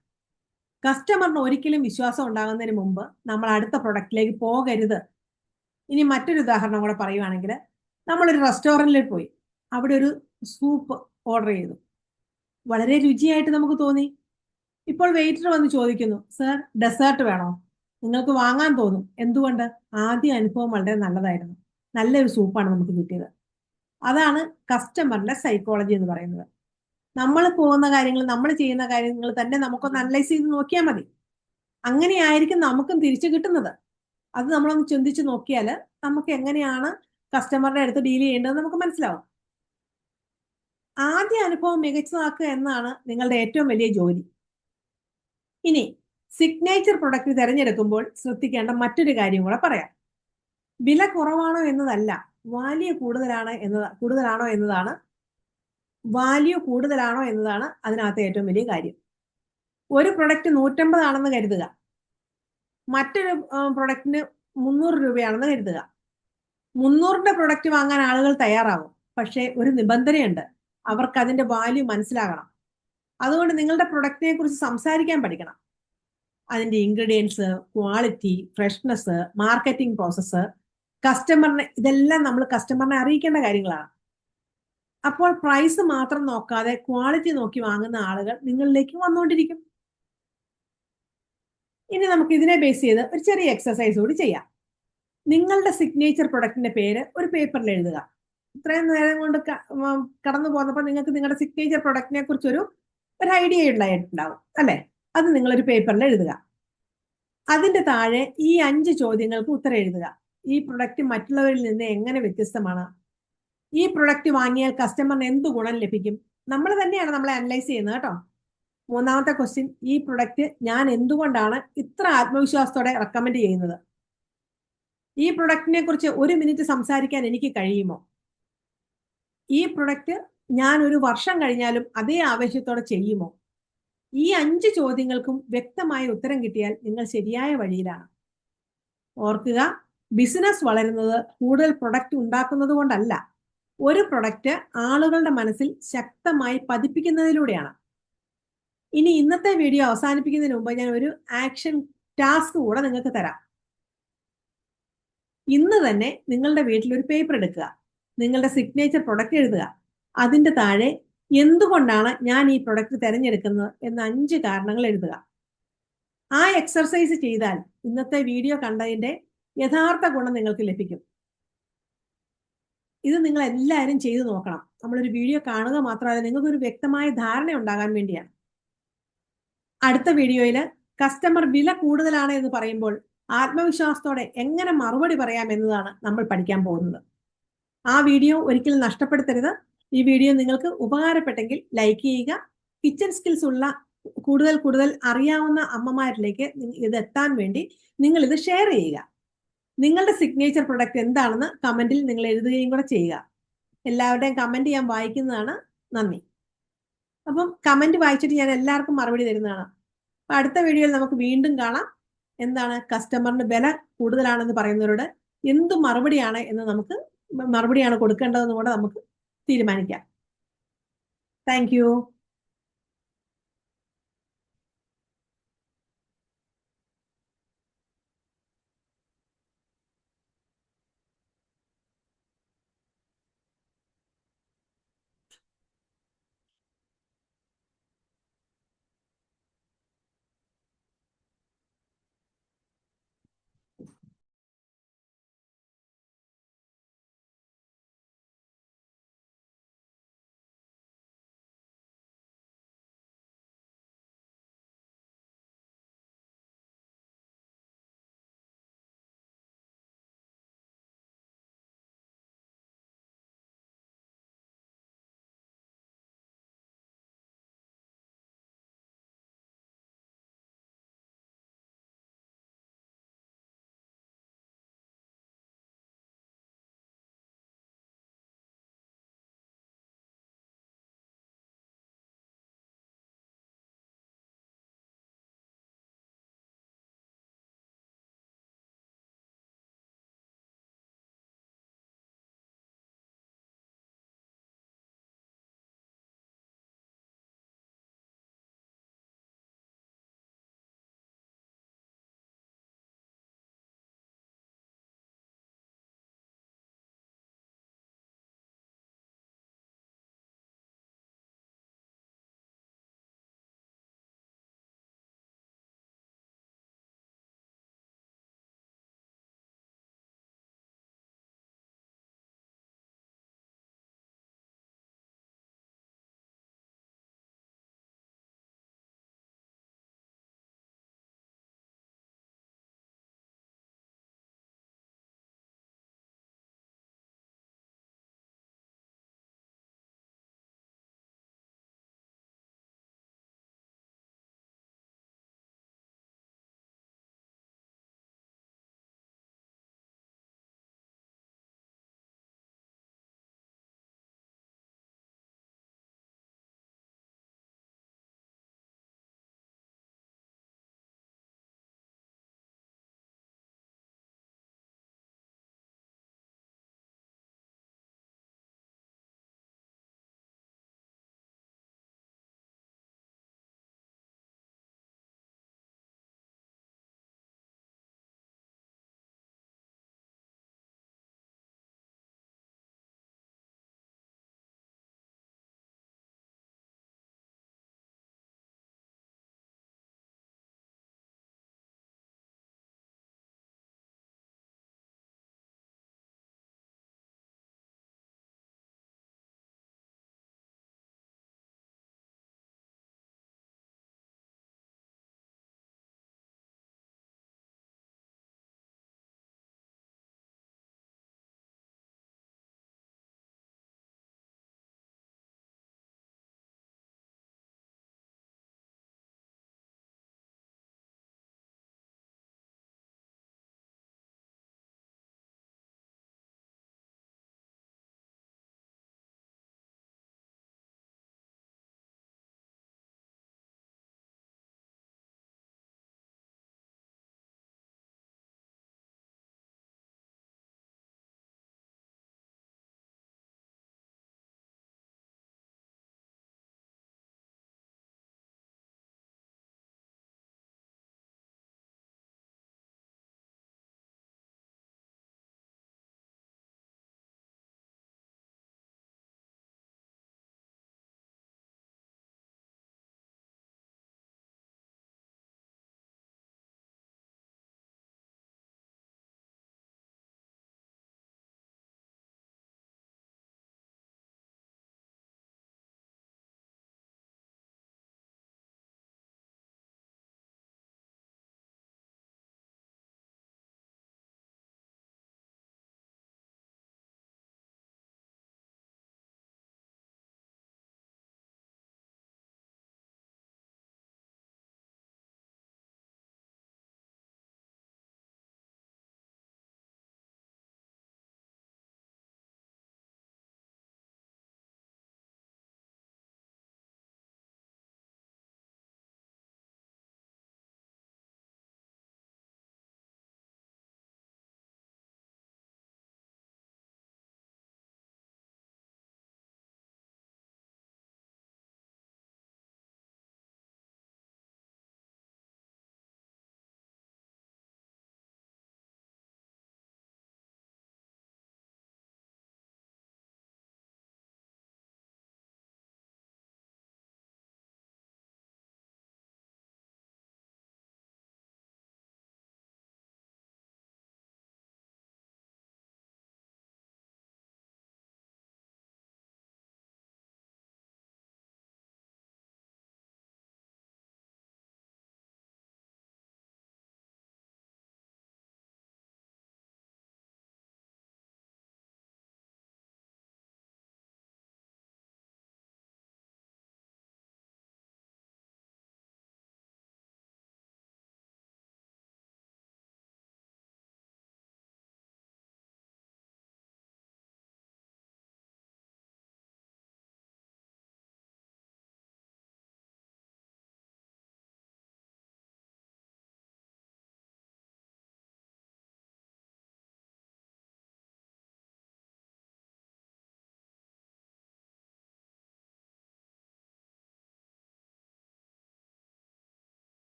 കസ്റ്റമറിന് ഒരിക്കലും വിശ്വാസം ഉണ്ടാകുന്നതിന് മുമ്പ് നമ്മൾ അടുത്ത പ്രൊഡക്റ്റിലേക്ക് പോകരുത്. ഇനി മറ്റൊരു ഉദാഹരണം കൂടെ പറയുവാണെങ്കിൽ, നമ്മളൊരു റെസ്റ്റോറൻറ്റിൽ പോയി അവിടെ ഒരു സൂപ്പ് ഓർഡർ ചെയ്തു. വളരെ രുചിയായിട്ട് നമുക്ക് തോന്നി. ഇപ്പോൾ വെയിറ്റർ വന്ന് ചോദിക്കുന്നു, സർ ഡെസേർട്ട് വേണോ? നിങ്ങൾക്ക് വാങ്ങാൻ തോന്നും. എന്തുകൊണ്ട്? ആദ്യ അനുഭവം വളരെ നല്ലതായിരുന്നു, നല്ലൊരു സൂപ്പാണ് നമുക്ക് കിട്ടിയത്. അതാണ് കസ്റ്റമറിന്റെ സൈക്കോളജി എന്ന് പറയുന്നത്. നമ്മൾ പോകുന്ന കാര്യങ്ങൾ, നമ്മൾ ചെയ്യുന്ന കാര്യങ്ങൾ തന്നെ നമുക്കൊന്ന് അനലൈസ് ചെയ്ത് നോക്കിയാൽ മതി. അങ്ങനെയായിരിക്കും നമുക്കും തിരിച്ചു കിട്ടുന്നത്. അത് നമ്മളൊന്ന് ചിന്തിച്ച് നോക്കിയാൽ നമുക്ക് എങ്ങനെയാണ് കസ്റ്റമറുടെ അടുത്ത് ഡീൽ ചെയ്യേണ്ടത് നമുക്ക് മനസ്സിലാവും. ആദ്യ അനുഭവം മികച്ചതാക്കുക എന്നാണ് നിങ്ങളുടെ ഏറ്റവും വലിയ ജോലി. ഇനി സിഗ്നേച്ചർ പ്രൊഡക്റ്റ് തിരഞ്ഞെടുക്കുമ്പോൾ ശ്രദ്ധിക്കേണ്ട മറ്റൊരു കാര്യം കൂടെ പറയാം. വില കുറവാണോ എന്നതല്ല, വാല്യൂ കൂടുതലാണോ എന്നതാണ് അതിനകത്ത് ഏറ്റവും വലിയ കാര്യം. ഒരു പ്രൊഡക്റ്റ് 150 ആണെന്ന് കരുതുക, മറ്റൊരു പ്രൊഡക്റ്റിന് 300 രൂപയാണെന്ന് കരുതുക. 300ന്റെ പ്രൊഡക്റ്റ് വാങ്ങാൻ ആളുകൾ തയ്യാറാകും. പക്ഷേ ഒരു നിബന്ധനയുണ്ട്, അവർക്ക് അതിന്റെ വാല്യൂ മനസ്സിലാകണം. അതുകൊണ്ട് നിങ്ങളുടെ പ്രൊഡക്റ്റിനെ കുറിച്ച് സംസാരിക്കാൻ പഠിക്കണം. അതിന്റെ ingredients, quality, freshness, marketing process, കസ്റ്റമറിനെ, ഇതെല്ലാം നമ്മൾ കസ്റ്റമറിനെ അറിയിക്കേണ്ട കാര്യങ്ങളാണ്. അപ്പോൾ പ്രൈസ് മാത്രം നോക്കാതെ ക്വാളിറ്റി നോക്കി വാങ്ങുന്ന ആളുകൾ നിങ്ങളിലേക്ക് വന്നുകൊണ്ടിരിക്കും. ഇനി നമുക്ക് ഇതിനെ ബേസ് ചെയ്ത് ഒരു ചെറിയ എക്സസൈസ് കൂടി ചെയ്യാം. നിങ്ങളുടെ സിഗ്നേച്ചർ പ്രൊഡക്റ്റിന്റെ പേര് ഒരു പേപ്പറിൽ എഴുതുക. ഇത്രയും നേരം കൊണ്ട് കടന്നു പോന്നപ്പോൾ നിങ്ങൾക്ക് നിങ്ങളുടെ സിഗ്നേച്ചർ പ്രൊഡക്റ്റിനെ കുറിച്ച് ഒരു ഐഡിയ ഉണ്ടായിട്ടുണ്ടാവും അല്ലെ? അത് നിങ്ങളൊരു പേപ്പറിൽ എഴുതുക. അതിന്റെ താഴെ ഈ 5 ചോദ്യങ്ങൾക്ക് ഉത്തരം എഴുതുക. ഈ പ്രൊഡക്റ്റ് മറ്റുള്ളവരിൽ നിന്ന് എങ്ങനെ വ്യത്യസ്തമാണ്? ഈ പ്രൊഡക്റ്റ് വാങ്ങിയാൽ കസ്റ്റമറിന് എന്ത് ഗുണം ലഭിക്കും? നമ്മൾ തന്നെയാണ് നമ്മളെ അനലൈസ് ചെയ്യുന്നത് കേട്ടോ. 3ാമത്തെ ക്വസ്റ്റ്യൻ, ഈ പ്രൊഡക്റ്റ് ഞാൻ എന്തുകൊണ്ടാണ് ഇത്ര ആത്മവിശ്വാസത്തോടെ റെക്കമെൻഡ് ചെയ്യുന്നത്? ഈ പ്രൊഡക്റ്റിനെ കുറിച്ച് 1 മിനിറ്റ് സംസാരിക്കാൻ എനിക്ക് കഴിയുമോ? ഈ പ്രൊഡക്റ്റ് ഞാൻ 1 വർഷം കഴിഞ്ഞാലും അതേ ആവേശത്തോടെ ചെയ്യുമോ? ഈ 5 ചോദ്യങ്ങൾക്കും വ്യക്തമായ ഉത്തരം കിട്ടിയാൽ നിങ്ങൾ ശരിയായ വഴിയിലാണ്. ഓർക്കുക, ബിസിനസ് വളരുന്നത് കൂടുതൽ പ്രൊഡക്റ്റ് ഉണ്ടാക്കുന്നത് കൊണ്ടല്ല, ഒരു പ്രൊഡക്റ്റ് ആളുകളുടെ മനസ്സിൽ ശക്തമായി പതിപ്പിക്കുന്നതിലൂടെയാണ്. ഇനി ഇന്നത്തെ വീഡിയോ അവസാനിപ്പിക്കുന്നതിന് മുമ്പ് ഞാൻ ഒരു ആക്ഷൻ ടാസ്ക് കൂടെ നിങ്ങൾക്ക് തരാം. ഇന്ന് തന്നെ നിങ്ങളുടെ വീട്ടിൽ ഒരു പേപ്പർ എടുക്കുക, നിങ്ങളുടെ സിഗ്നേച്ചർ പ്രൊഡക്റ്റ് എഴുതുക, അതിന്റെ താഴെ എന്തുകൊണ്ടാണ് ഞാൻ ഈ പ്രൊഡക്റ്റ് തിരഞ്ഞെടുക്കുന്നത് എന്ന 5 കാരണങ്ങൾ എഴുതുക. ആ എക്സർസൈസ് ചെയ്താൽ ഇന്നത്തെ വീഡിയോ കണ്ടതിന്റെ യഥാർത്ഥ ഗുണം നിങ്ങൾക്ക് ലഭിക്കും. ഇത് നിങ്ങൾ എല്ലാവരും ചെയ്തു നോക്കണം. നമ്മളൊരു വീഡിയോ കാണുക മാത്രമല്ല, നിങ്ങൾക്കൊരു വ്യക്തമായ ധാരണ ഉണ്ടാകാൻ വേണ്ടിയാണ്. അടുത്ത വീഡിയോയിൽ കസ്റ്റമർ വില കൂടുതലാണ് എന്ന് പറയുമ്പോൾ ആത്മവിശ്വാസത്തോടെ എങ്ങനെ മറുപടി പറയാം എന്നതാണ് നമ്മൾ പഠിക്കാൻ പോകുന്നത്. ആ വീഡിയോ ഒരിക്കലും നഷ്ടപ്പെടുത്തരുത്. ഈ വീഡിയോ നിങ്ങൾക്ക് ഉപകാരപ്പെട്ടെങ്കിൽ ലൈക്ക് ചെയ്യുക. കിച്ചൺ സ്കിൽസ് ഉള്ള കൂടുതൽ അറിയാവുന്ന അമ്മമാരിലേക്ക് ഇത് എത്താൻ വേണ്ടി നിങ്ങൾ ഇത് ഷെയർ ചെയ്യുക. നിങ്ങളുടെ സിഗ്നേച്ചർ പ്രൊഡക്റ്റ് എന്താണെന്ന് കമന്റിൽ നിങ്ങൾ എഴുതുകയും കൂടെ ചെയ്യുക. എല്ലാവരുടെയും കമന്റ് ഞാൻ വായിക്കുന്നതാണ്. നന്ദി. അപ്പം കമന്റ് വായിച്ചിട്ട് ഞാൻ എല്ലാവർക്കും മറുപടി തരുന്നതാണ്. അപ്പൊ അടുത്ത വീഡിയോയിൽ നമുക്ക് വീണ്ടും കാണാം. എന്താണ് കസ്റ്റമറിന് വില കൂടുതലാണെന്ന് പറയുന്നവരോട് എന്ത് മറുപടിയാണ് കൊടുക്കേണ്ടതെന്ന് കൂടെ നമുക്ക് തീരുമാനിക്കാം. Thank you.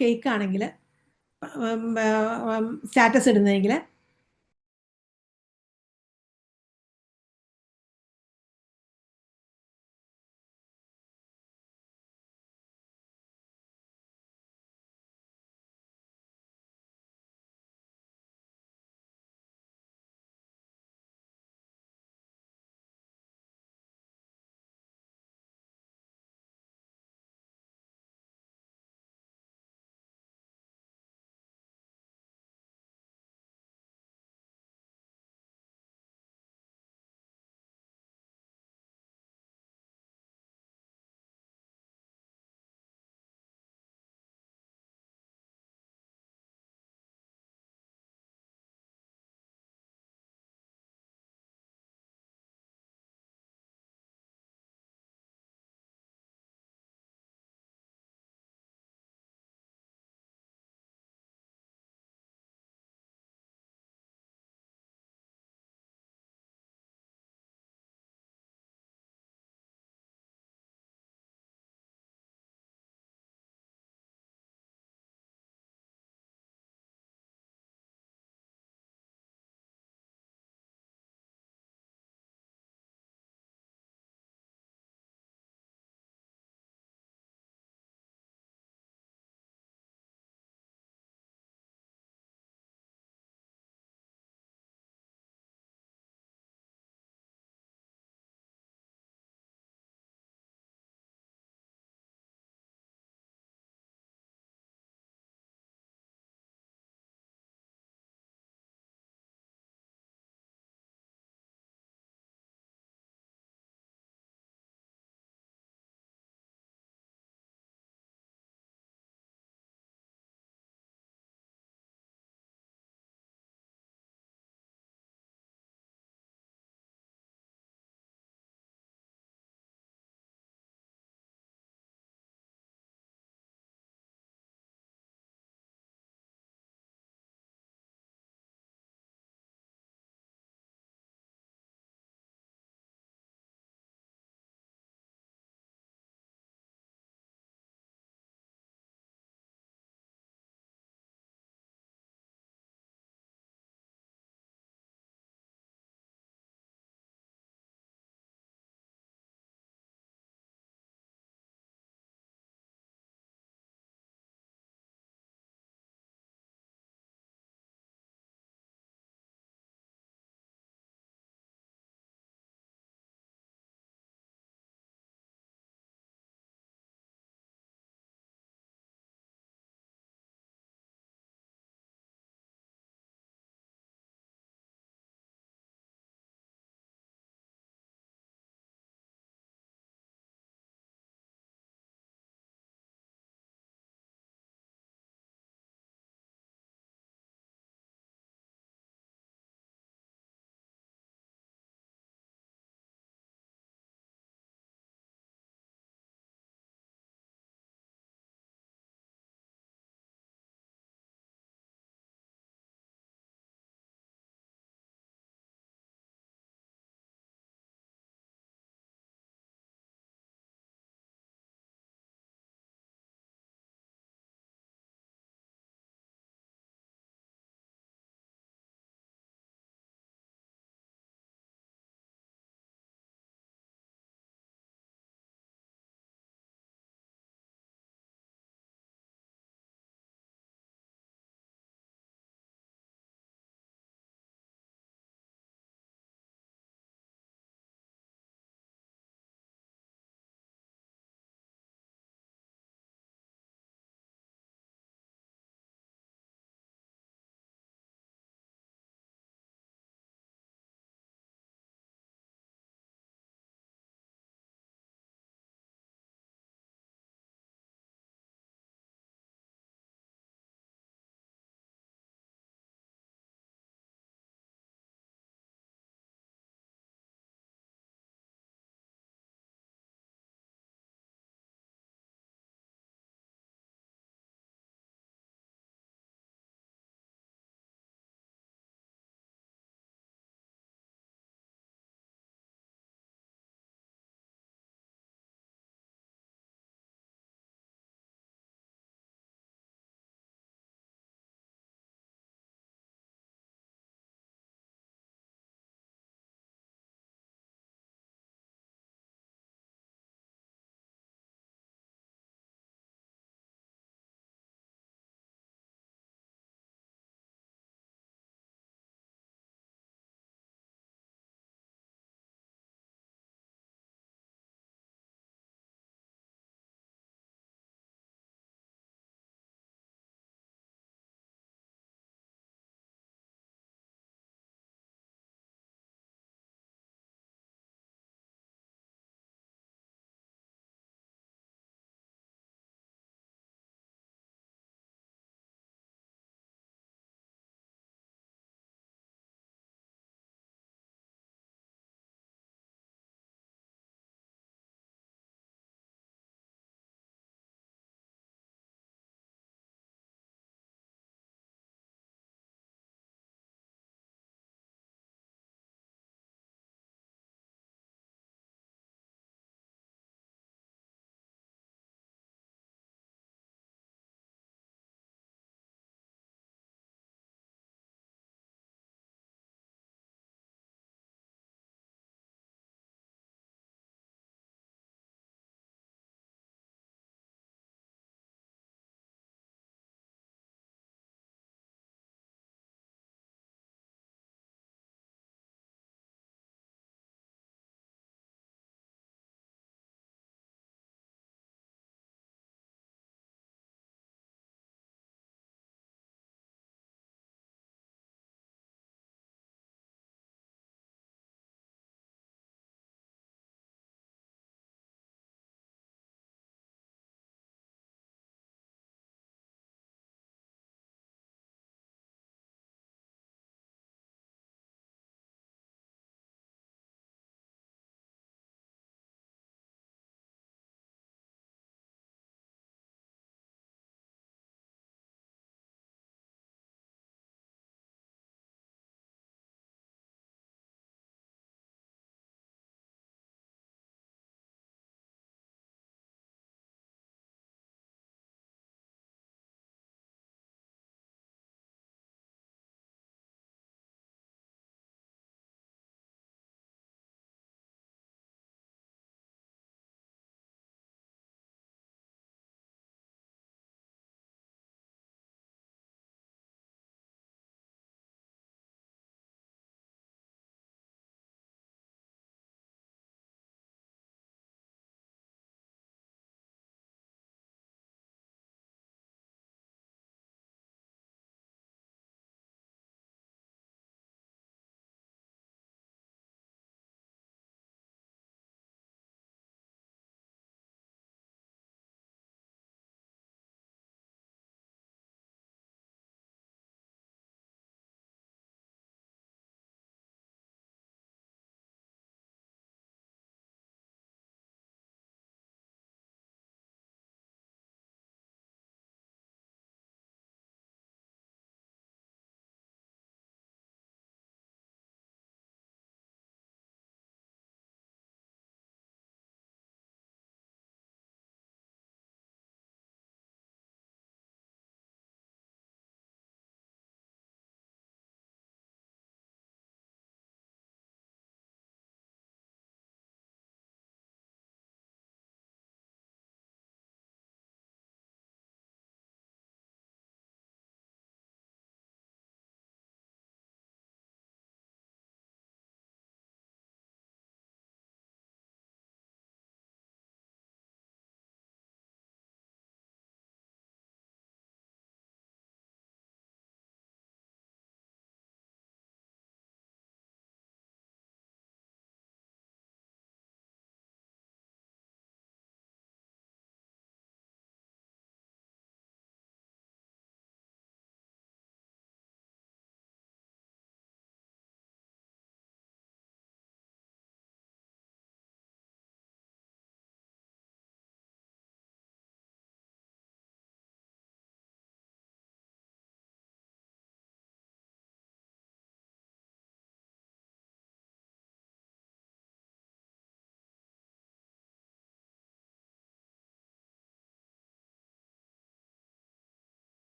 കേക്കാണെങ്കിൽ സ്റ്റാറ്റസ് ഇടുന്നതെങ്കിൽ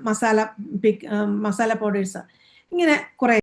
മസാല മസാല പൗഡേഴ്സ്, ഇങ്ങനെ കുറെ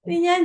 ഞാൻ